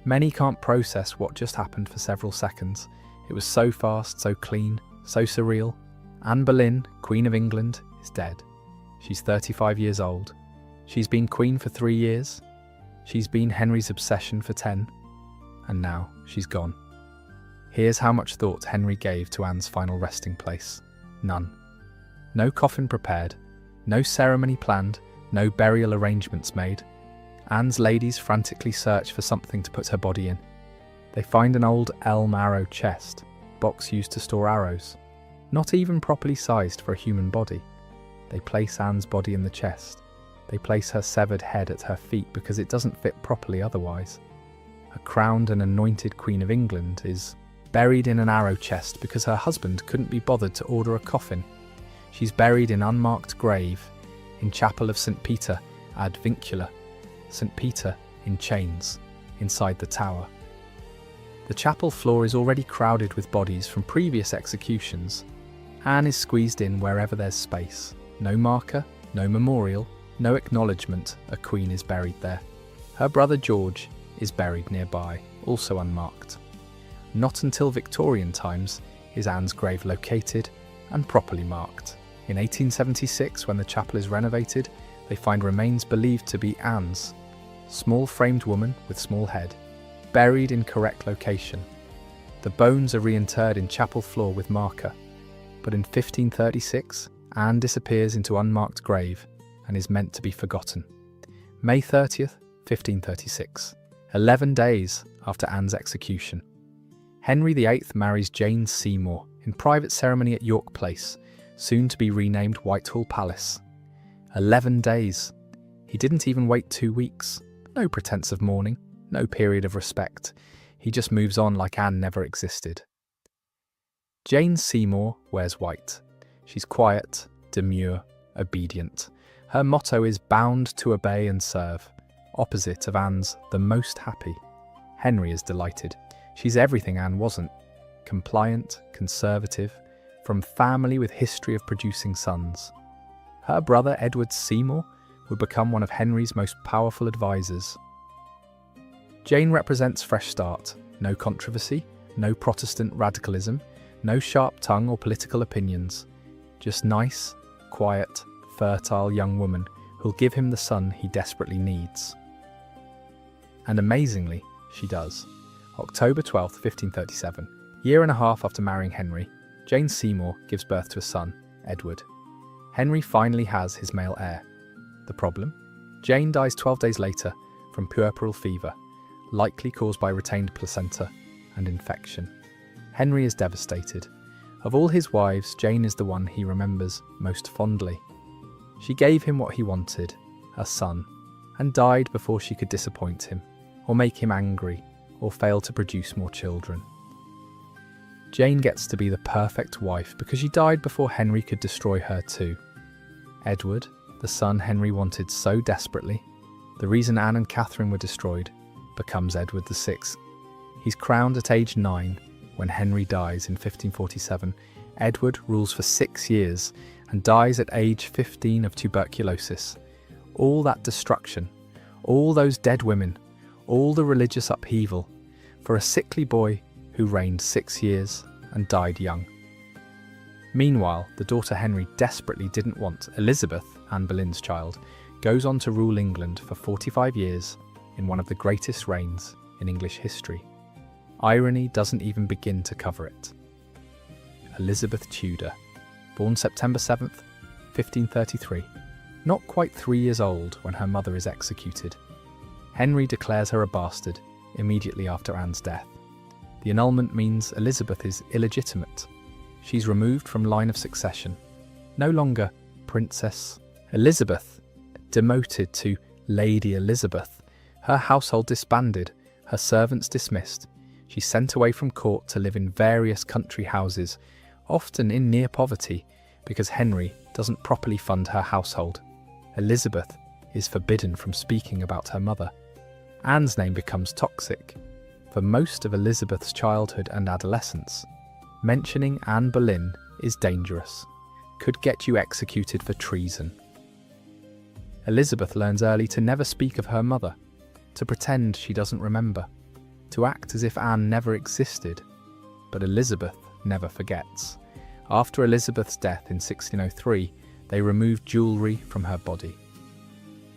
Many can't process what just happened for several seconds. It was so fast, so clean, so surreal. Anne Boleyn, Queen of England, is dead. She's 35 years old. She's been queen for 3 years. She's been Henry's obsession for 10. And now she's gone. Here's how much thought Henry gave to Anne's final resting place. None. No coffin prepared, No ceremony planned, no burial arrangements made. Anne's ladies frantically search for something to put her body in. They find an old elm arrow chest, box used to store arrows, not even properly sized for a human body. They place Anne's body in the chest. They place her severed head at her feet because it doesn't fit properly otherwise. A crowned and anointed Queen of England is buried in an arrow chest because her husband couldn't be bothered to order a coffin. She's buried in unmarked grave in Chapel of St. Peter ad Vincula, St. Peter in chains, inside the tower. The chapel floor is already crowded with bodies from previous executions. Anne is squeezed in wherever there's space. No marker, no memorial, no acknowledgement a queen is buried there. Her brother George is buried nearby, also unmarked. Not until Victorian times is Anne's grave located and properly marked. In 1876, when the chapel is renovated, they find remains believed to be Anne's, small-framed woman with small head, buried in correct location. The bones are reinterred in chapel floor with marker. But in 1536, Anne disappears into unmarked grave and is meant to be forgotten. May 30th, 1536, 11 days after Anne's execution. Henry VIII marries Jane Seymour in private ceremony at York Place, soon to be renamed Whitehall Palace. 11 days. He didn't even wait 2 weeks. No pretense of mourning, no period of respect. He just moves on like Anne never existed. Jane Seymour wears white. She's quiet, demure, obedient. Her motto is bound to obey and serve, opposite of Anne's the most happy. Henry is delighted. She's everything Anne wasn't. Compliant, conservative, from family with history of producing sons. Her brother Edward Seymour would become one of Henry's most powerful advisors. Jane represents fresh start, no controversy, no Protestant radicalism, no sharp tongue or political opinions. Just nice, quiet, fertile young woman who'll give him the son he desperately needs. And amazingly, she does. October 12th, 1537, year and a half after marrying Henry, Jane Seymour gives birth to a son, Edward. Henry finally has his male heir. The problem? Jane dies 12 days later from puerperal fever, likely caused by retained placenta and infection. Henry is devastated. Of all his wives, Jane is the one he remembers most fondly. She gave him what he wanted, a son, and died before she could disappoint him, or make him angry, or fail to produce more children. Jane gets to be the perfect wife because she died before Henry could destroy her too. Edward, the son Henry wanted so desperately, the reason Anne and Catherine were destroyed, becomes Edward VI. He's crowned at age 9 when Henry dies in 1547. Edward rules for 6 years and dies at age 15 of tuberculosis. All that destruction, all those dead women, all the religious upheaval, for a sickly boy who reigned 6 years and died young. Meanwhile, the daughter Henry desperately didn't want, Elizabeth, Anne Boleyn's child, goes on to rule England for 45 years in one of the greatest reigns in English history. Irony doesn't even begin to cover it. Elizabeth Tudor, born September 7th, 1533, not quite 3 years old when her mother is executed. Henry declares her a bastard immediately after Anne's death. The annulment means Elizabeth is illegitimate. She's removed from line of succession. No longer Princess Elizabeth, demoted to Lady Elizabeth. Her household disbanded, her servants dismissed. She's sent away from court to live in various country houses, often in near poverty, because Henry doesn't properly fund her household. Elizabeth is forbidden from speaking about her mother. Anne's name becomes toxic. For most of Elizabeth's childhood and adolescence, mentioning Anne Boleyn is dangerous, could get you executed for treason. Elizabeth learns early to never speak of her mother, to pretend she doesn't remember, to act as if Anne never existed. But Elizabeth never forgets. After Elizabeth's death in 1603, they removed jewellery from her body.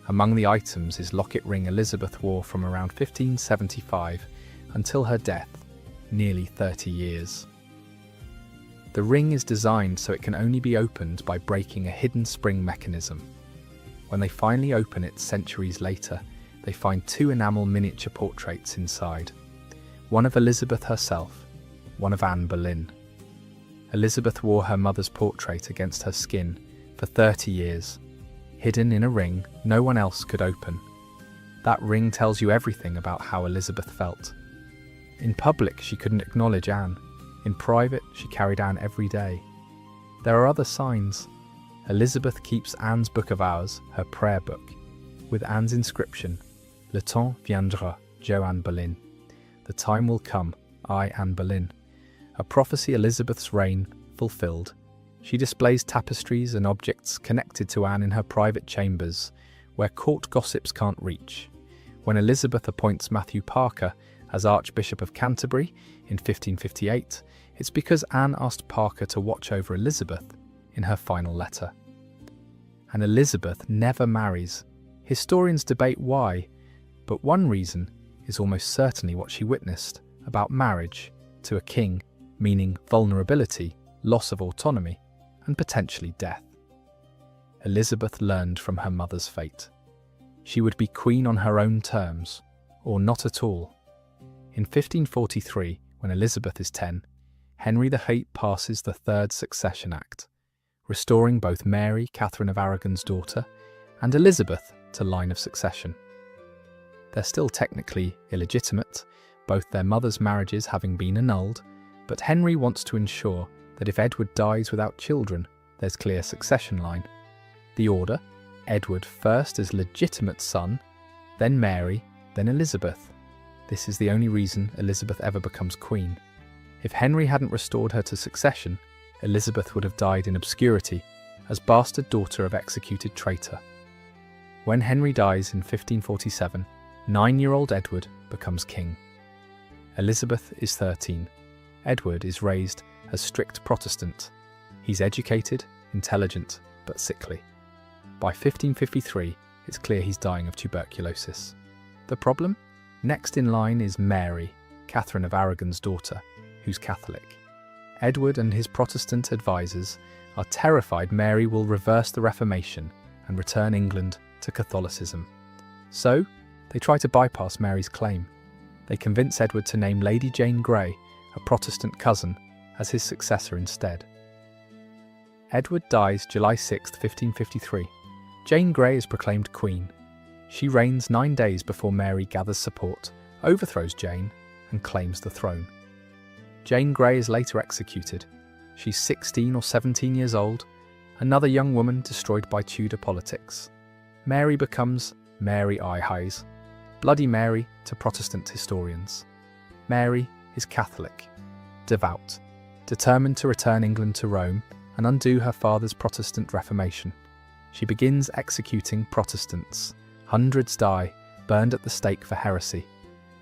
Among the items is locket ring Elizabeth wore from around 1575 until her death, nearly 30 years. The ring is designed so it can only be opened by breaking a hidden spring mechanism. When they finally open it centuries later, they find two enamel miniature portraits inside. One of Elizabeth herself, one of Anne Boleyn. Elizabeth wore her mother's portrait against her skin for 30 years, hidden in a ring no one else could open. That ring tells you everything about how Elizabeth felt. In public, she couldn't acknowledge Anne. In private, she carried Anne every day. There are other signs. Elizabeth keeps Anne's Book of Hours, her prayer book, with Anne's inscription, Le temps viendra, Jo Anne Boleyn. The time will come, I Anne Boleyn. A prophecy Elizabeth's reign fulfilled. She displays tapestries and objects connected to Anne in her private chambers, where court gossips can't reach. When Elizabeth appoints Matthew Parker as Archbishop of Canterbury in 1558, it's because Anne asked Parker to watch over Elizabeth in her final letter. And Elizabeth never marries. Historians debate why, but one reason is almost certainly what she witnessed about marriage to a king, meaning vulnerability, loss of autonomy, and potentially death. Elizabeth learned from her mother's fate. She would be queen on her own terms, or not at all. In 1543, when Elizabeth is 10, Henry VIII passes the Third Succession Act, restoring both Mary, Catherine of Aragon's daughter, and Elizabeth to line of succession. They're still technically illegitimate, both their mothers' marriages having been annulled, but Henry wants to ensure that if Edward dies without children, there's clear succession line. The order: Edward first as legitimate son, then Mary, then Elizabeth. This is the only reason Elizabeth ever becomes queen. If Henry hadn't restored her to succession, Elizabeth would have died in obscurity as bastard daughter of executed traitor. When Henry dies in 1547, 9-year-old Edward becomes king. Elizabeth is 13. Edward is raised as strict Protestant. He's educated, intelligent, but sickly. By 1553, it's clear he's dying of tuberculosis. The problem? Next in line is Mary, Catherine of Aragon's daughter, who's Catholic. Edward and his Protestant advisors are terrified Mary will reverse the Reformation and return England to Catholicism. So, they try to bypass Mary's claim. They convince Edward to name Lady Jane Grey, a Protestant cousin, as his successor instead. Edward dies July 6, 1553. Jane Grey is proclaimed queen. She reigns 9 days before Mary gathers support, overthrows Jane, and claims the throne. Jane Grey is later executed. She's 16 or 17 years old, another young woman destroyed by Tudor politics. Mary becomes Mary Eyes, Bloody Mary to Protestant historians. Mary is Catholic, devout, determined to return England to Rome and undo her father's Protestant Reformation. She begins executing Protestants. Hundreds die, burned at the stake for heresy.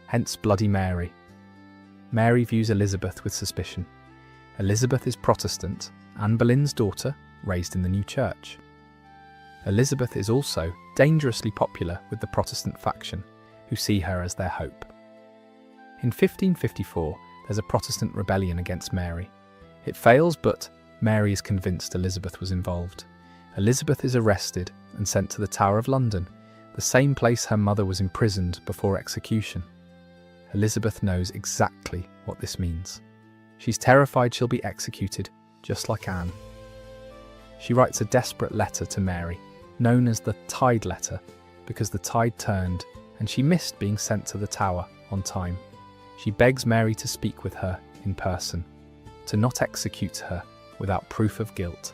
Hence Bloody Mary. Mary views Elizabeth with suspicion. Elizabeth is Protestant, Anne Boleyn's daughter, raised in the new church. Elizabeth is also dangerously popular with the Protestant faction, who see her as their hope. In 1554, there's a Protestant rebellion against Mary. It fails, but Mary is convinced Elizabeth was involved. Elizabeth is arrested and sent to the Tower of London, the same place her mother was imprisoned before execution. Elizabeth knows exactly what this means. She's terrified she'll be executed, just like Anne. She writes a desperate letter to Mary, known as the Tide Letter, because the tide turned and she missed being sent to the Tower on time. She begs Mary to speak with her in person, to not execute her without proof of guilt.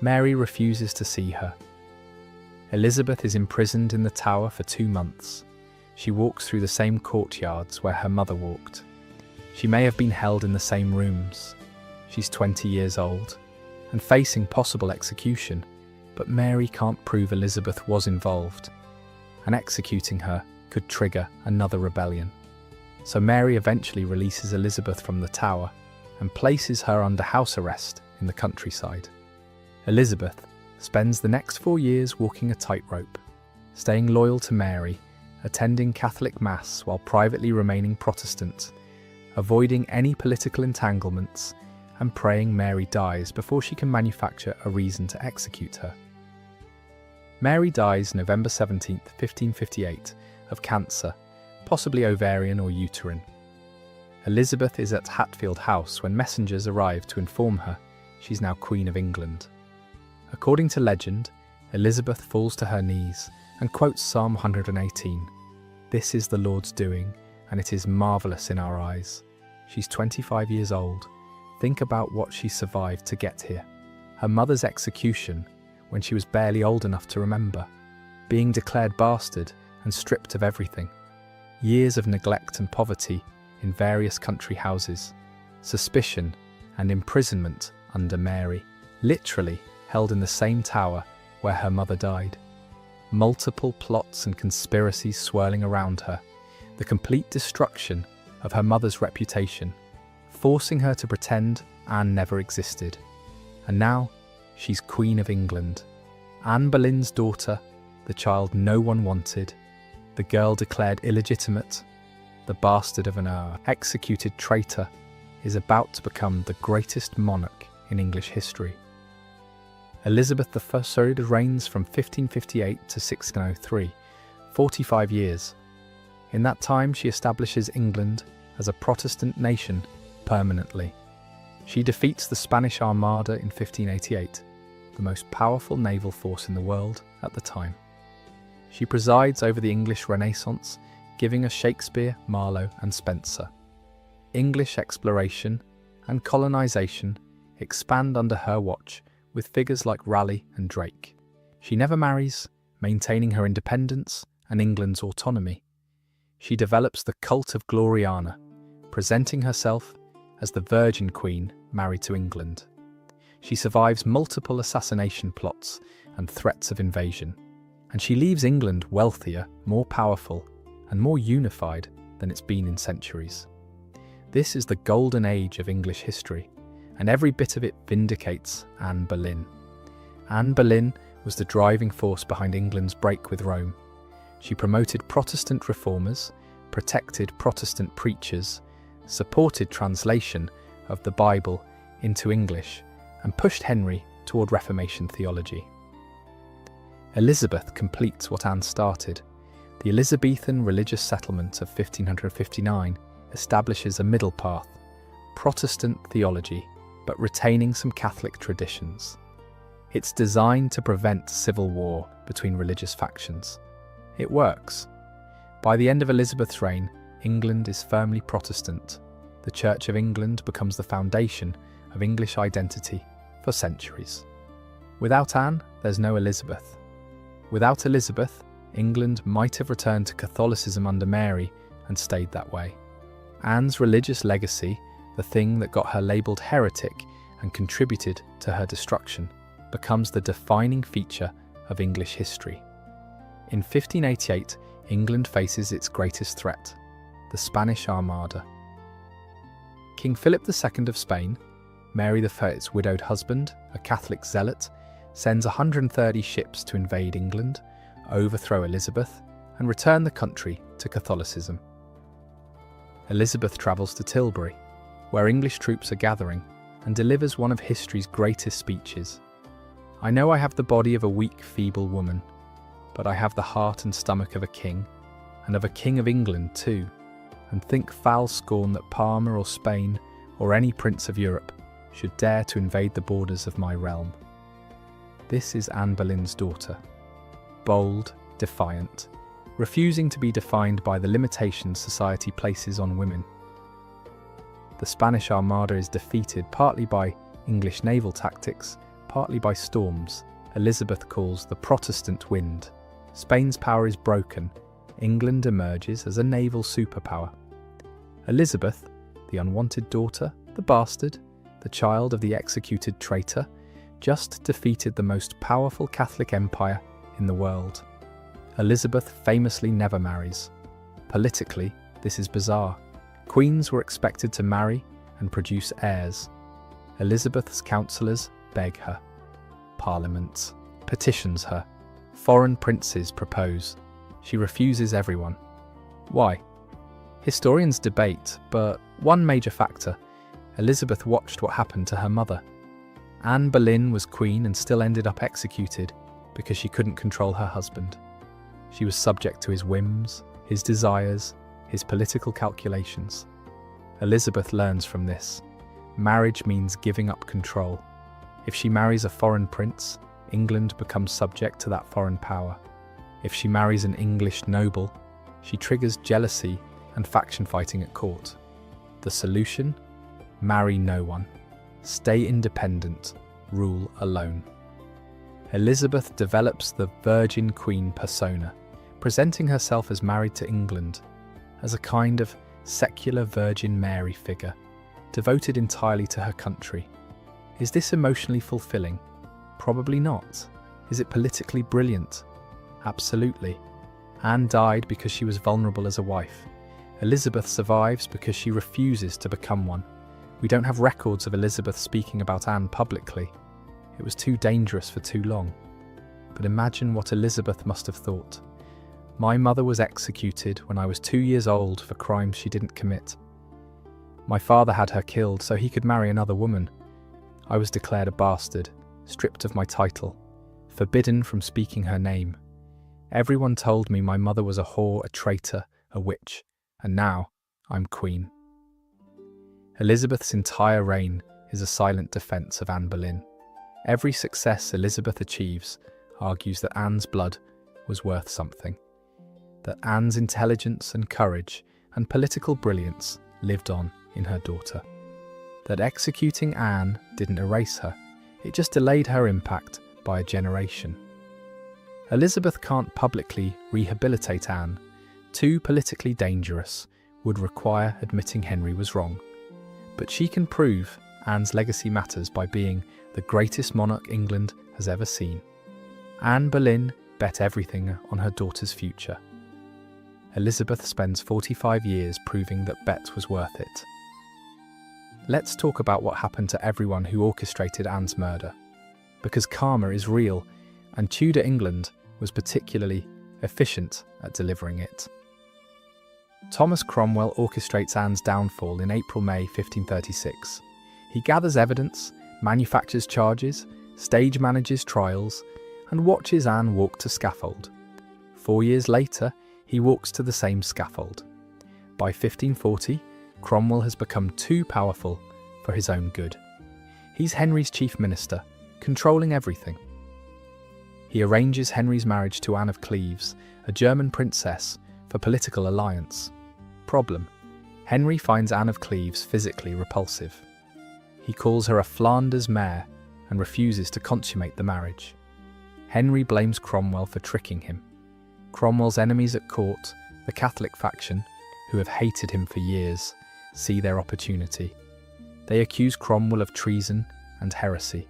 Mary refuses to see her. Elizabeth is imprisoned in the Tower for 2 months. She walks through the same courtyards where her mother walked. She may have been held in the same rooms. She's 20 years old and facing possible execution, but Mary can't prove Elizabeth was involved, and executing her could trigger another rebellion. So Mary eventually releases Elizabeth from the Tower and places her under house arrest in the countryside. Elizabeth spends the next 4 years walking a tightrope, staying loyal to Mary, attending Catholic Mass while privately remaining Protestant, avoiding any political entanglements, and praying Mary dies before she can manufacture a reason to execute her. Mary dies November 17, 1558, of cancer, possibly ovarian or uterine. Elizabeth is at Hatfield House when messengers arrive to inform her she's now Queen of England. According to legend, Elizabeth falls to her knees and quotes Psalm 118. "This is the Lord's doing, and it is marvellous in our eyes." She's 25 years old. Think about what she survived to get here. Her mother's execution when she was barely old enough to remember, being declared bastard and stripped of everything. Years of neglect and poverty in various country houses, suspicion and imprisonment under Mary, literally held in the same tower where her mother died. Multiple plots and conspiracies swirling around her, the complete destruction of her mother's reputation, forcing her to pretend Anne never existed. And now, she's Queen of England. Anne Boleyn's daughter, the child no one wanted, the girl declared illegitimate, the bastard of an executed traitor, is about to become the greatest monarch in English history. Elizabeth I reigns from 1558 to 1603, 45 years. In that time, she establishes England as a Protestant nation permanently. She defeats the Spanish Armada in 1588, the most powerful naval force in the world at the time. She presides over the English Renaissance, giving us Shakespeare, Marlowe and Spenser. English exploration and colonisation expand under her watch with figures like Raleigh and Drake. She never marries, maintaining her independence and England's autonomy. She develops the cult of Gloriana, presenting herself as the Virgin Queen married to England. She survives multiple assassination plots and threats of invasion, and she leaves England wealthier, more powerful, and more unified than it's been in centuries. This is the golden age of English history, and every bit of it vindicates Anne Boleyn. Anne Boleyn was the driving force behind England's break with Rome. She promoted Protestant reformers, protected Protestant preachers, supported translation of the Bible into English, and pushed Henry toward Reformation theology. Elizabeth completes what Anne started. The Elizabethan religious settlement of 1559 establishes a middle path, Protestant theology, but retaining some Catholic traditions. It's designed to prevent civil war between religious factions. It works. By the end of Elizabeth's reign, England is firmly Protestant. The Church of England becomes the foundation of English identity for centuries. Without Anne, there's no Elizabeth. Without Elizabeth, England might have returned to Catholicism under Mary and stayed that way. Anne's religious legacy, the thing that got her labelled heretic and contributed to her destruction, becomes the defining feature of English history. In 1588, England faces its greatest threat, the Spanish Armada. King Philip II of Spain, Mary VIII's widowed husband, a Catholic zealot, sends 130 ships to invade England, overthrow Elizabeth, and return the country to Catholicism. Elizabeth travels to Tilbury, where English troops are gathering, and delivers one of history's greatest speeches. "I know I have the body of a weak, feeble woman, but I have the heart and stomach of a king, and of a king of England too, and think foul scorn that Parma or Spain, or any prince of Europe, should dare to invade the borders of my realm." This is Anne Boleyn's daughter. Bold, defiant, refusing to be defined by the limitations society places on women. The Spanish Armada is defeated partly by English naval tactics, partly by storms Elizabeth calls the Protestant wind. Spain's power is broken. England emerges as a naval superpower. Elizabeth, the unwanted daughter, the bastard, the child of the executed traitor, just defeated the most powerful Catholic empire in the world. Elizabeth famously never marries. Politically, this is bizarre. Queens were expected to marry and produce heirs. Elizabeth's councillors beg her. Parliament petitions her. Foreign princes propose. She refuses everyone. Why? Historians debate, but one major factor: Elizabeth watched what happened to her mother. Anne Boleyn was queen and still ended up executed because she couldn't control her husband. She was subject to his whims, his desires, his political calculations. Elizabeth learns from this. Marriage means giving up control. If she marries a foreign prince, England becomes subject to that foreign power. If she marries an English noble, she triggers jealousy and faction fighting at court. The solution? Marry no one. Stay independent. Rule alone. Elizabeth develops the Virgin Queen persona, presenting herself as married to England, as a kind of secular Virgin Mary figure, devoted entirely to her country. Is this emotionally fulfilling? Probably not. Is it politically brilliant? Absolutely. Anne died because she was vulnerable as a wife. Elizabeth survives because she refuses to become one. We don't have records of Elizabeth speaking about Anne publicly. It was too dangerous for too long. But imagine what Elizabeth must have thought. My mother was executed when I was 2 years old for crimes she didn't commit. My father had her killed so he could marry another woman. I was declared a bastard, stripped of my title, forbidden from speaking her name. Everyone told me my mother was a whore, a traitor, a witch, and now I'm queen. Elizabeth's entire reign is a silent defence of Anne Boleyn. Every success Elizabeth achieves argues that Anne's blood was worth something, that Anne's intelligence and courage and political brilliance lived on in her daughter, that executing Anne didn't erase her, it just delayed her impact by a generation. Elizabeth can't publicly rehabilitate Anne. Too politically dangerous, would require admitting Henry was wrong. But she can prove Anne's legacy matters by being the greatest monarch England has ever seen. Anne Boleyn bet everything on her daughter's future. Elizabeth spends 45 years proving that bet was worth it. Let's talk about what happened to everyone who orchestrated Anne's murder, because karma is real, and Tudor England was particularly efficient at delivering it. Thomas Cromwell orchestrates Anne's downfall in April-May 1536. He gathers evidence, manufactures charges, stage manages trials, and watches Anne walk to scaffold. 4 years later, he walks to the same scaffold. By 1540, Cromwell has become too powerful for his own good. He's Henry's chief minister, controlling everything. He arranges Henry's marriage to Anne of Cleves, a German princess, for political alliance. Problem: Henry finds Anne of Cleves physically repulsive. He calls her a Flanders mare and refuses to consummate the marriage. Henry blames Cromwell for tricking him. Cromwell's enemies at court, the Catholic faction, who have hated him for years, see their opportunity. They accuse Cromwell of treason and heresy.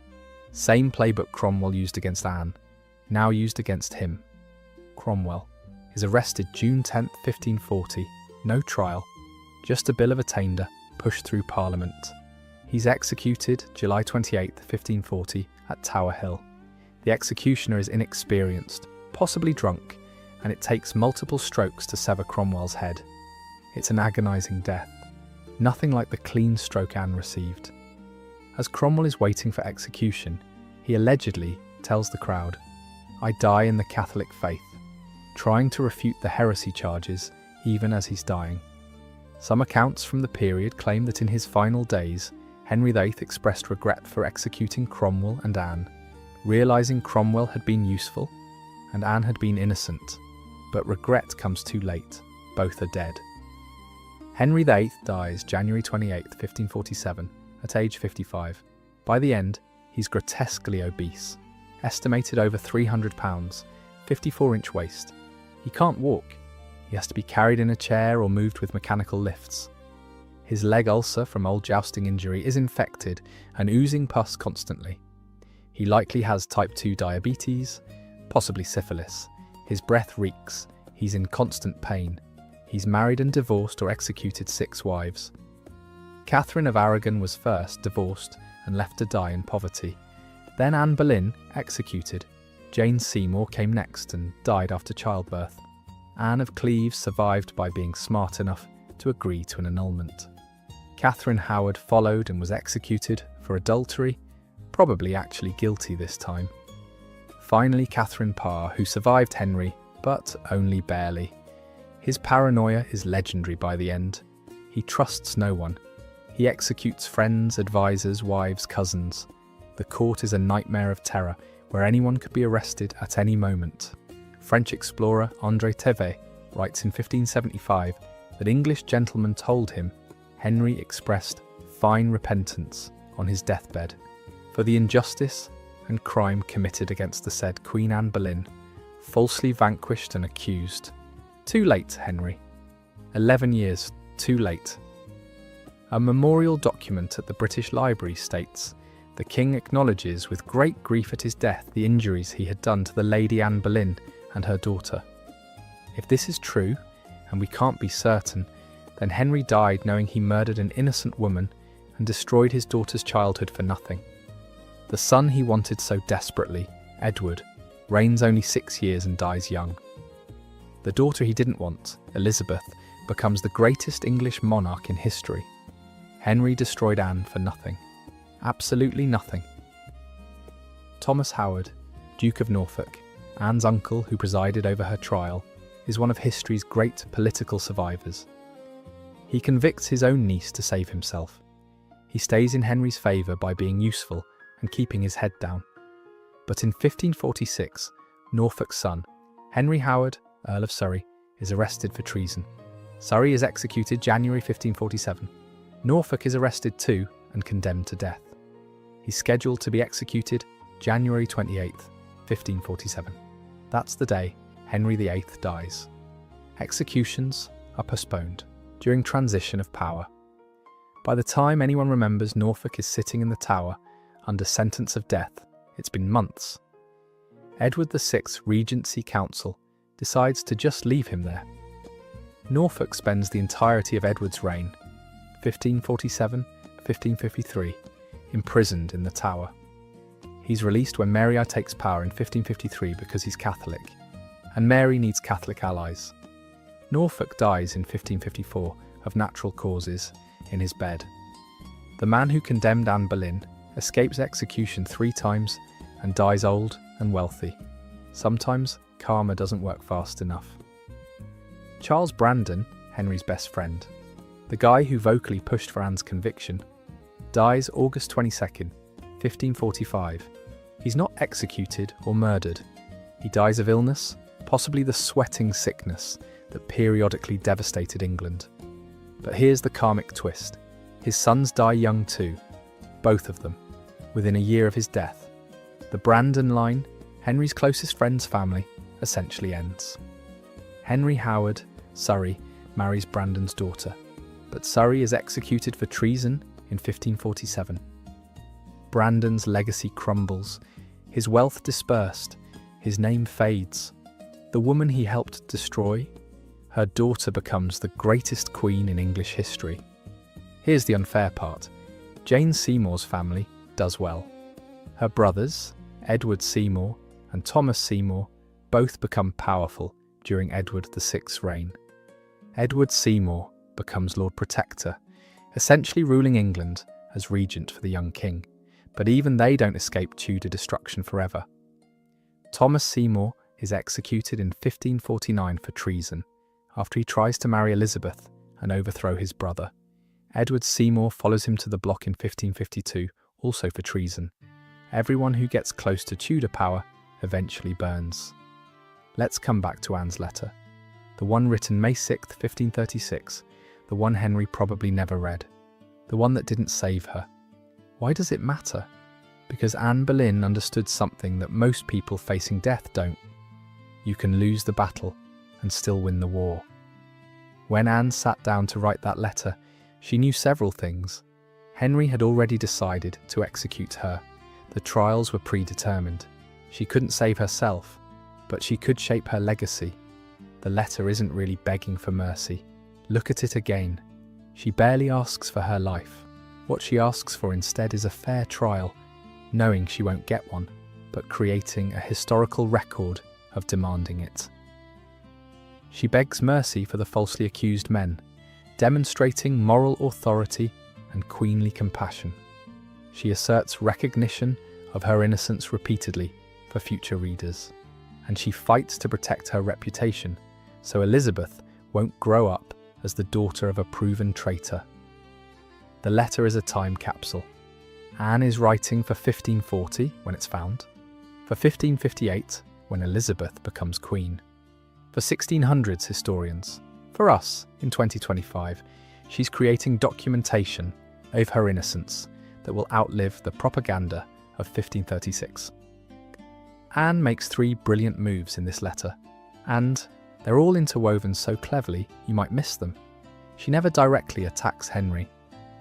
Same playbook Cromwell used against Anne, now used against him. Cromwell is arrested June 10, 1540. No trial, just a bill of attainder pushed through Parliament. He's executed July 28, 1540 at Tower Hill. The executioner is inexperienced, possibly drunk, and it takes multiple strokes to sever Cromwell's head. It's an agonising death, nothing like the clean stroke Anne received. As Cromwell is waiting for execution, he allegedly tells the crowd, "I die in the Catholic faith," trying to refute the heresy charges even as he's dying. Some accounts from the period claim that in his final days, Henry VIII expressed regret for executing Cromwell and Anne, realising Cromwell had been useful and Anne had been innocent. But regret comes too late, both are dead. Henry VIII dies January 28, 1547, at age 55. By the end, he's grotesquely obese, estimated over 300 pounds, 54-inch waist. He can't walk. He has to be carried in a chair or moved with mechanical lifts. His leg ulcer from old jousting injury is infected and oozing pus constantly. He likely has type 2 diabetes, possibly syphilis. His breath reeks. He's in constant pain. He's married and divorced or executed 6 wives. Catherine of Aragon was first divorced and left to die in poverty. Then Anne Boleyn, executed. Jane Seymour came next and died after childbirth. Anne of Cleves survived by being smart enough to agree to an annulment. Catherine Howard followed and was executed for adultery, probably actually guilty this time. Finally, Catherine Parr, who survived Henry, but only barely. His paranoia is legendary by the end. He trusts no one. He executes friends, advisors, wives, cousins. The court is a nightmare of terror, where anyone could be arrested at any moment. French explorer André Thevet writes in 1575 that English gentlemen told him Henry expressed fine repentance on his deathbed for the injustice and crime committed against the said Queen Anne Boleyn, falsely vanquished and accused. Too late, Henry. 11 years too late. A memorial document at the British Library states, "The King acknowledges with great grief at his death the injuries he had done to the Lady Anne Boleyn and her daughter." If this is true, and we can't be certain, then Henry died knowing he murdered an innocent woman and destroyed his daughter's childhood for nothing. The son he wanted so desperately, Edward, reigns only 6 years and dies young. The daughter he didn't want, Elizabeth, becomes the greatest English monarch in history. Henry destroyed Anne for nothing. Absolutely nothing. Thomas Howard, Duke of Norfolk, Anne's uncle who presided over her trial, is one of history's great political survivors. He convicts his own niece to save himself. He stays in Henry's favour by being useful and keeping his head down. But in 1546, Norfolk's son, Henry Howard, Earl of Surrey, is arrested for treason. Surrey is executed January 1547. Norfolk is arrested too and condemned to death. He's scheduled to be executed January 28th, 1547. That's the day Henry VIII dies. Executions are postponed during transition of power. By the time anyone remembers Norfolk is sitting in the Tower under sentence of death, it's been months. Edward VI's Regency Council decides to just leave him there. Norfolk spends the entirety of Edward's reign, 1547-1553, imprisoned in the Tower. He's released when Mary I takes power in 1553 because he's Catholic, and Mary needs Catholic allies. Norfolk dies in 1554 of natural causes in his bed. The man who condemned Anne Boleyn escapes execution 3 times and dies old and wealthy. Sometimes karma doesn't work fast enough. Charles Brandon, Henry's best friend, the guy who vocally pushed for Anne's conviction, dies August 22nd, 1545. He's not executed or murdered. He dies of illness, possibly the sweating sickness that periodically devastated England. But here's the karmic twist. His sons die young too, both of them, within a year of his death. The Brandon line, Henry's closest friend's family, essentially ends. Henry Howard, Surrey, marries Brandon's daughter, but Surrey is executed for treason in 1547. Brandon's legacy crumbles, his wealth dispersed, his name fades. The woman he helped destroy, her daughter becomes the greatest queen in English history. Here's the unfair part. Jane Seymour's family does well. Her brothers, Edward Seymour and Thomas Seymour, both become powerful during Edward VI's reign. Edward Seymour becomes Lord Protector, essentially ruling England as regent for the young king, but even they don't escape Tudor destruction forever. Thomas Seymour is executed in 1549 for treason, after he tries to marry Elizabeth and overthrow his brother. Edward Seymour follows him to the block in 1552, also for treason. Everyone who gets close to Tudor power eventually burns. Let's come back to Anne's letter. The one written May 6, 1536, the one Henry probably never read. The one that didn't save her. Why does it matter? Because Anne Boleyn understood something that most people facing death don't. You can lose the battle and still win the war. When Anne sat down to write that letter, she knew several things. Henry had already decided to execute her. The trials were predetermined. She couldn't save herself, but she could shape her legacy. The letter isn't really begging for mercy. Look at it again. She barely asks for her life. What she asks for instead is a fair trial, knowing she won't get one, but creating a historical record of demanding it. She begs mercy for the falsely accused men, demonstrating moral authority and queenly compassion. She asserts recognition of her innocence repeatedly for future readers, and she fights to protect her reputation so Elizabeth won't grow up as the daughter of a proven traitor. The letter is a time capsule. Anne is writing for 1540 when it's found, for 1558 when Elizabeth becomes queen, for 1600s historians. For us, in 2025, she's creating documentation of her innocence that will outlive the propaganda of 1536. Anne makes 3 brilliant moves in this letter, and they're all interwoven so cleverly you might miss them. She never directly attacks Henry.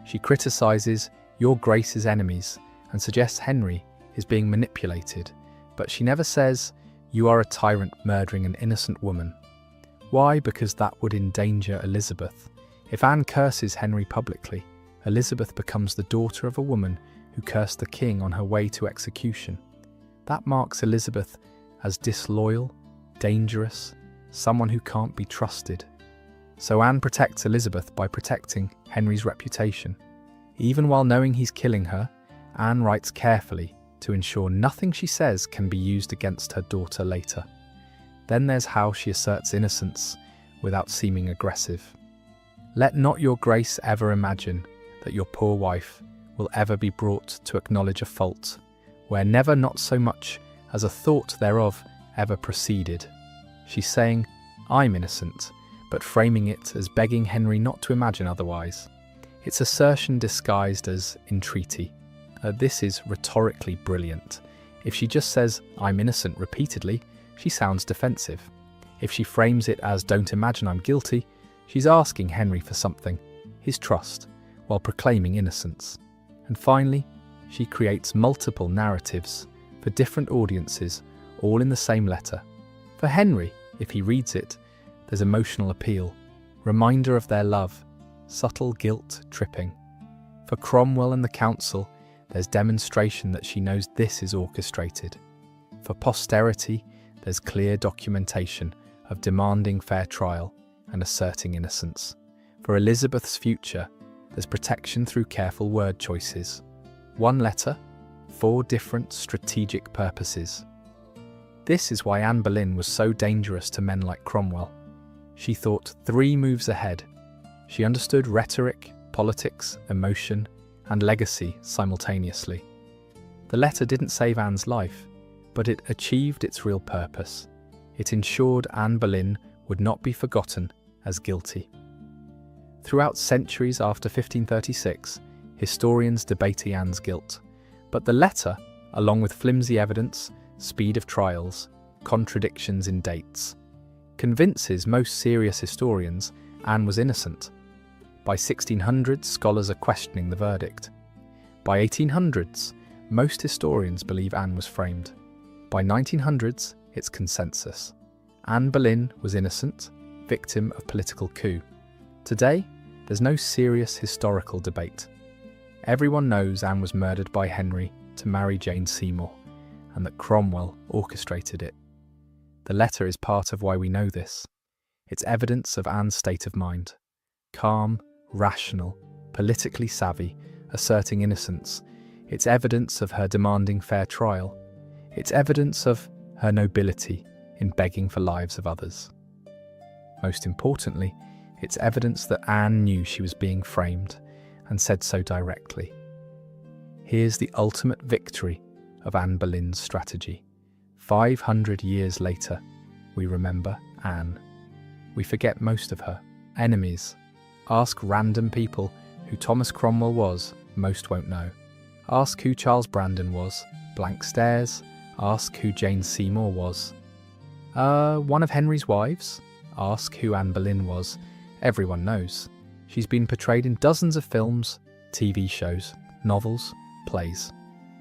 She criticises Your Grace's enemies and suggests Henry is being manipulated, but she never says, "You are a tyrant murdering an innocent woman." Why? Because that would endanger Elizabeth. If Anne curses Henry publicly, Elizabeth becomes the daughter of a woman who cursed the king on her way to execution. That marks Elizabeth as disloyal, dangerous, someone who can't be trusted. So Anne protects Elizabeth by protecting Henry's reputation. Even while knowing he's killing her, Anne writes carefully to ensure nothing she says can be used against her daughter later. Then there's how she asserts innocence without seeming aggressive. Let not your grace ever imagine that your poor wife will ever be brought to acknowledge a fault, where never not so much as a thought thereof ever proceeded. She's saying, I'm innocent, but framing it as begging Henry not to imagine otherwise. It's assertion disguised as entreaty. This is rhetorically brilliant. If she just says, I'm innocent repeatedly, she sounds defensive. If she frames it as, don't imagine I'm guilty, she's asking Henry for something, his trust, while proclaiming innocence. And finally, she creates multiple narratives for different audiences, all in the same letter. For Henry, if he reads it, there's emotional appeal, reminder of their love, subtle guilt tripping. For Cromwell and the council, there's demonstration that she knows this is orchestrated. For posterity, there's clear documentation of demanding fair trial and asserting innocence. For Elizabeth's future, there's protection through careful word choices. One letter, 4 different strategic purposes. This is why Anne Boleyn was so dangerous to men like Cromwell. She thought 3 moves ahead. She understood rhetoric, politics, emotion, and legacy simultaneously. The letter didn't save Anne's life, but it achieved its real purpose. It ensured Anne Boleyn would not be forgotten as guilty. Throughout centuries after 1536, historians debate Anne's guilt, but the letter, along with flimsy evidence, speed of trials, contradictions in dates, convinces most serious historians Anne was innocent. By 1600s, scholars are questioning the verdict. By 1800s, most historians believe Anne was framed. By 1900s, it's consensus. Anne Boleyn was innocent, victim of political coup. Today, there's no serious historical debate. Everyone knows Anne was murdered by Henry to marry Jane Seymour, and that Cromwell orchestrated it. The letter is part of why we know this. It's evidence of Anne's state of mind. Calm, rational, politically savvy, asserting innocence. It's evidence of her demanding fair trial. It's evidence of her nobility in begging for lives of others. Most importantly, it's evidence that Anne knew she was being framed and said so directly. Here's the ultimate victory of Anne Boleyn's strategy. 500 years later, we remember Anne. We forget most of her. Enemies. Ask random people who Thomas Cromwell was, most won't know. Ask who Charles Brandon was, blank stares. Ask who Jane Seymour was. One of Henry's wives? Ask who Anne Boleyn was. Everyone knows. She's been portrayed in dozens of films, TV shows, novels, plays.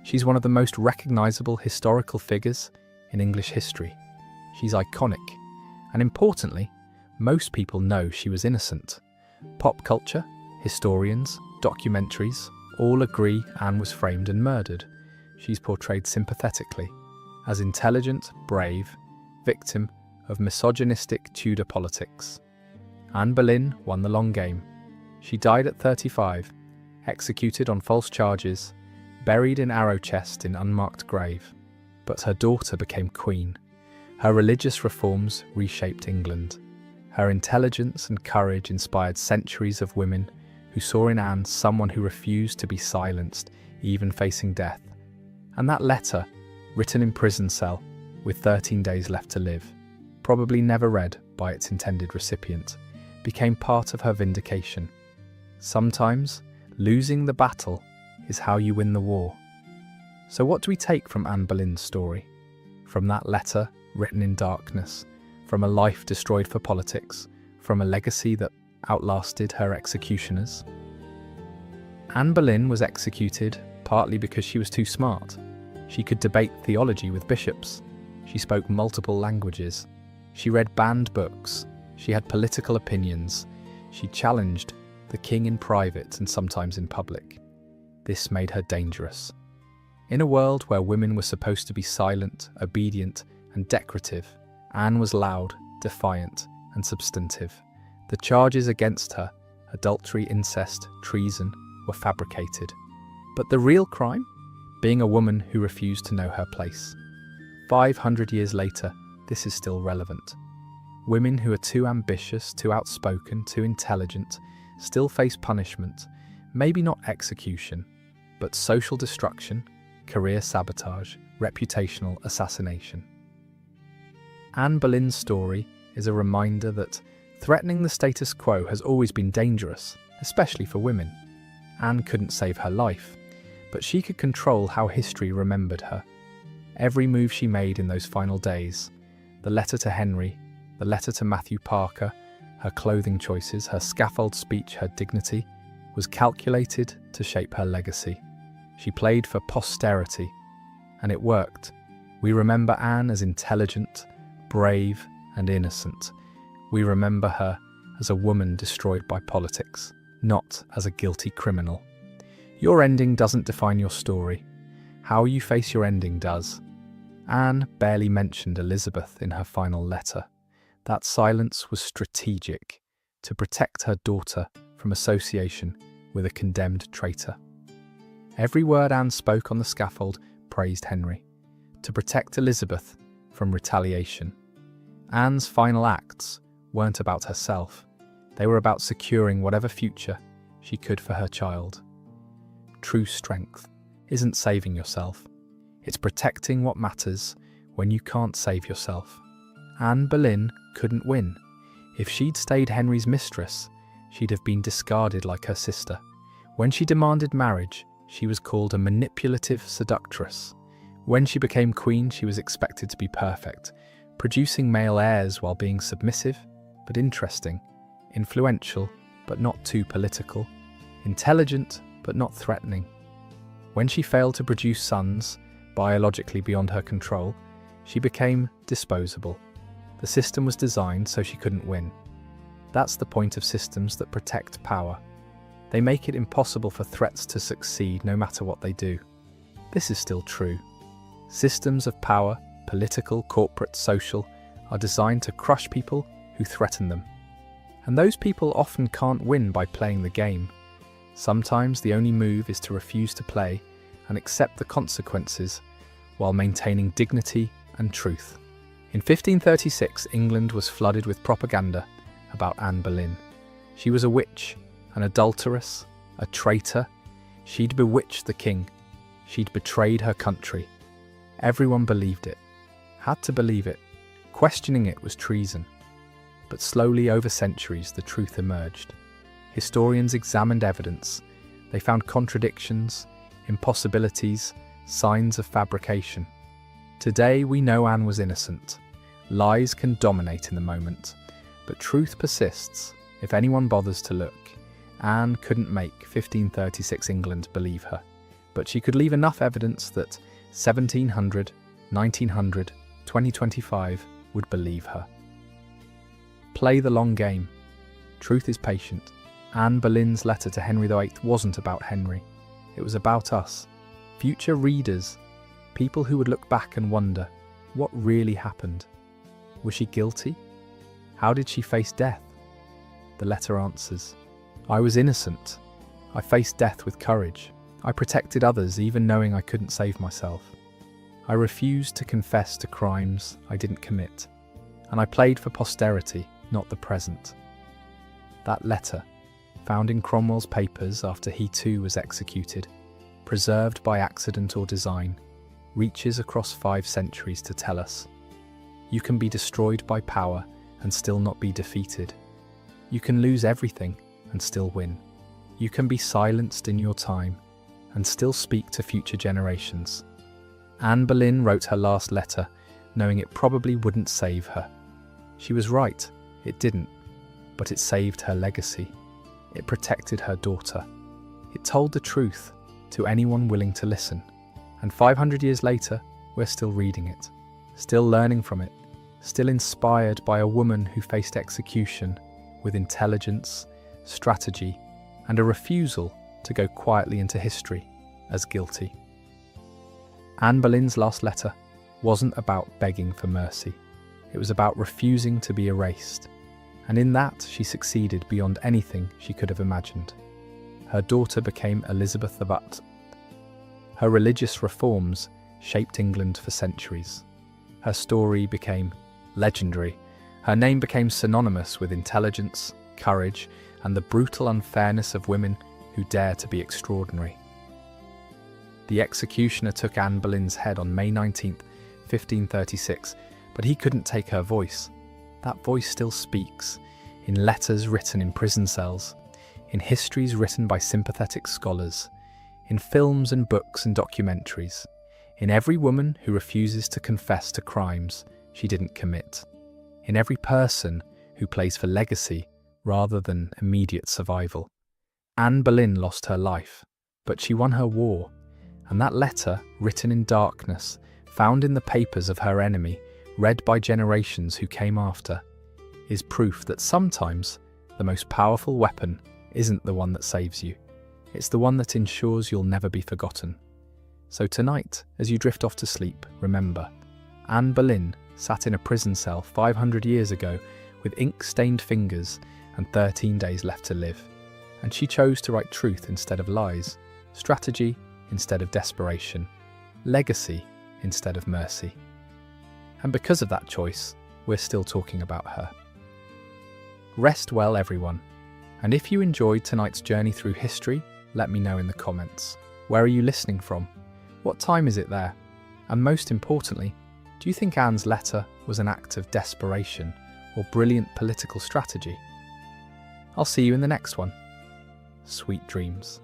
She's one of the most recognisable historical figures in English history. She's iconic, and importantly, most people know she was innocent. Pop culture, historians, documentaries, all agree Anne was framed and murdered. She's portrayed sympathetically, as intelligent, brave, victim of misogynistic Tudor politics. Anne Boleyn won the long game. She died at 35, executed on false charges, buried in arrow chest in unmarked grave. But her daughter became queen. Her religious reforms reshaped England. Her intelligence and courage inspired centuries of women who saw in Anne someone who refused to be silenced, even facing death. And that letter, written in prison cell, with 13 days left to live, probably never read by its intended recipient, became part of her vindication. Sometimes, losing the battle is how you win the war. So what do we take from Anne Boleyn's story? From that letter written in darkness, from a life destroyed for politics, from a legacy that outlasted her executioners? Anne Boleyn was executed partly because she was too smart. She could debate theology with bishops. She spoke multiple languages. She read banned books. She had political opinions. She challenged the king in private and sometimes in public. This made her dangerous. In a world where women were supposed to be silent, obedient, and decorative, Anne was loud, defiant, and substantive. The charges against her, adultery, incest, treason, were fabricated. But the real crime? Being a woman who refused to know her place. 500 years later, this is still relevant. Women who are too ambitious, too outspoken, too intelligent, still face punishment, maybe not execution, but social destruction, career sabotage, reputational assassination. Anne Boleyn's story is a reminder that threatening the status quo has always been dangerous, especially for women. Anne couldn't save her life, but she could control how history remembered her. Every move she made in those final days, the letter to Henry, the letter to Matthew Parker, her clothing choices, her scaffold speech, her dignity, was calculated to shape her legacy. She played for posterity, and it worked. We remember Anne as intelligent, brave, and innocent. We remember her as a woman destroyed by politics, not as a guilty criminal. Your ending doesn't define your story. How you face your ending does. Anne barely mentioned Elizabeth in her final letter. That silence was strategic, to protect her daughter from association with a condemned traitor. Every word Anne spoke on the scaffold praised Henry, to protect Elizabeth from retaliation. Anne's final acts weren't about herself. They were about securing whatever future she could for her child. True strength isn't saving yourself. It's protecting what matters when you can't save yourself. Anne Boleyn couldn't win. If she'd stayed Henry's mistress, she'd have been discarded like her sister. When she demanded marriage, she was called a manipulative seductress. When she became queen, she was expected to be perfect, producing male heirs while being submissive but interesting, influential but not too political, intelligent but not threatening. When she failed to produce sons, biologically beyond her control, she became disposable. The system was designed so she couldn't win. That's the point of systems that protect power. They make it impossible for threats to succeed no matter what they do. This is still true. Systems of power, political, corporate, social, are designed to crush people who threaten them. And those people often can't win by playing the game. Sometimes the only move is to refuse to play and accept the consequences while maintaining dignity and truth. In 1536, England was flooded with propaganda about Anne Boleyn. She was a witch, an adulteress, a traitor. She'd bewitched the king. She'd betrayed her country. Everyone believed it, had to believe it. Questioning it was treason. But slowly, over centuries, the truth emerged. Historians examined evidence. They found contradictions, impossibilities, signs of fabrication. Today, we know Anne was innocent. Lies can dominate in the moment, but truth persists if anyone bothers to look. Anne couldn't make 1536 England believe her, but she could leave enough evidence that 1700, 1900, 2025 would believe her. Play the long game. Truth is patient. Anne Boleyn's letter to Henry VIII wasn't about Henry. It was about us, future readers, people who would look back and wonder, what really happened? Was she guilty? How did she face death? The letter answers, I was innocent. I faced death with courage. I protected others even knowing I couldn't save myself. I refused to confess to crimes I didn't commit. And I played for posterity, not the present. That letter, found in Cromwell's papers after he too was executed, preserved by accident or design, reaches across 5 centuries to tell us: you can be destroyed by power and still not be defeated. You can lose everything and still win. You can be silenced in your time and still speak to future generations. Anne Boleyn wrote her last letter knowing it probably wouldn't save her. She was right, it didn't, but it saved her legacy. It protected her daughter. It told the truth to anyone willing to listen. And 500 years later, we're still reading it, still learning from it, still inspired by a woman who faced execution with intelligence, strategy, and a refusal to go quietly into history as guilty. Anne Boleyn's last letter wasn't about begging for mercy. It was about refusing to be erased. And in that, she succeeded beyond anything she could have imagined. Her daughter became Elizabeth of Ut. Her religious reforms shaped England for centuries. Her story became legendary. Her name became synonymous with intelligence, courage, and the brutal unfairness of women who dare to be extraordinary. The executioner took Anne Boleyn's head on May 19th, 1536, but he couldn't take her voice. That voice still speaks, in letters written in prison cells, in histories written by sympathetic scholars, in films and books and documentaries, in every woman who refuses to confess to crimes she didn't commit, in every person who plays for legacy rather than immediate survival. Anne Boleyn lost her life, but she won her war, and that letter, written in darkness, found in the papers of her enemy, read by generations who came after, is proof that sometimes the most powerful weapon isn't the one that saves you. It's the one that ensures you'll never be forgotten. So tonight, as you drift off to sleep, remember, Anne Boleyn sat in a prison cell 500 years ago with ink-stained fingers and 13 days left to live. And she chose to write truth instead of lies, strategy instead of desperation, legacy instead of mercy. And because of that choice, we're still talking about her. Rest well, everyone. And if you enjoyed tonight's journey through history, let me know in the comments. Where are you listening from? What time is it there? And most importantly, do you think Anne's letter was an act of desperation or brilliant political strategy? I'll see you in the next one. Sweet dreams.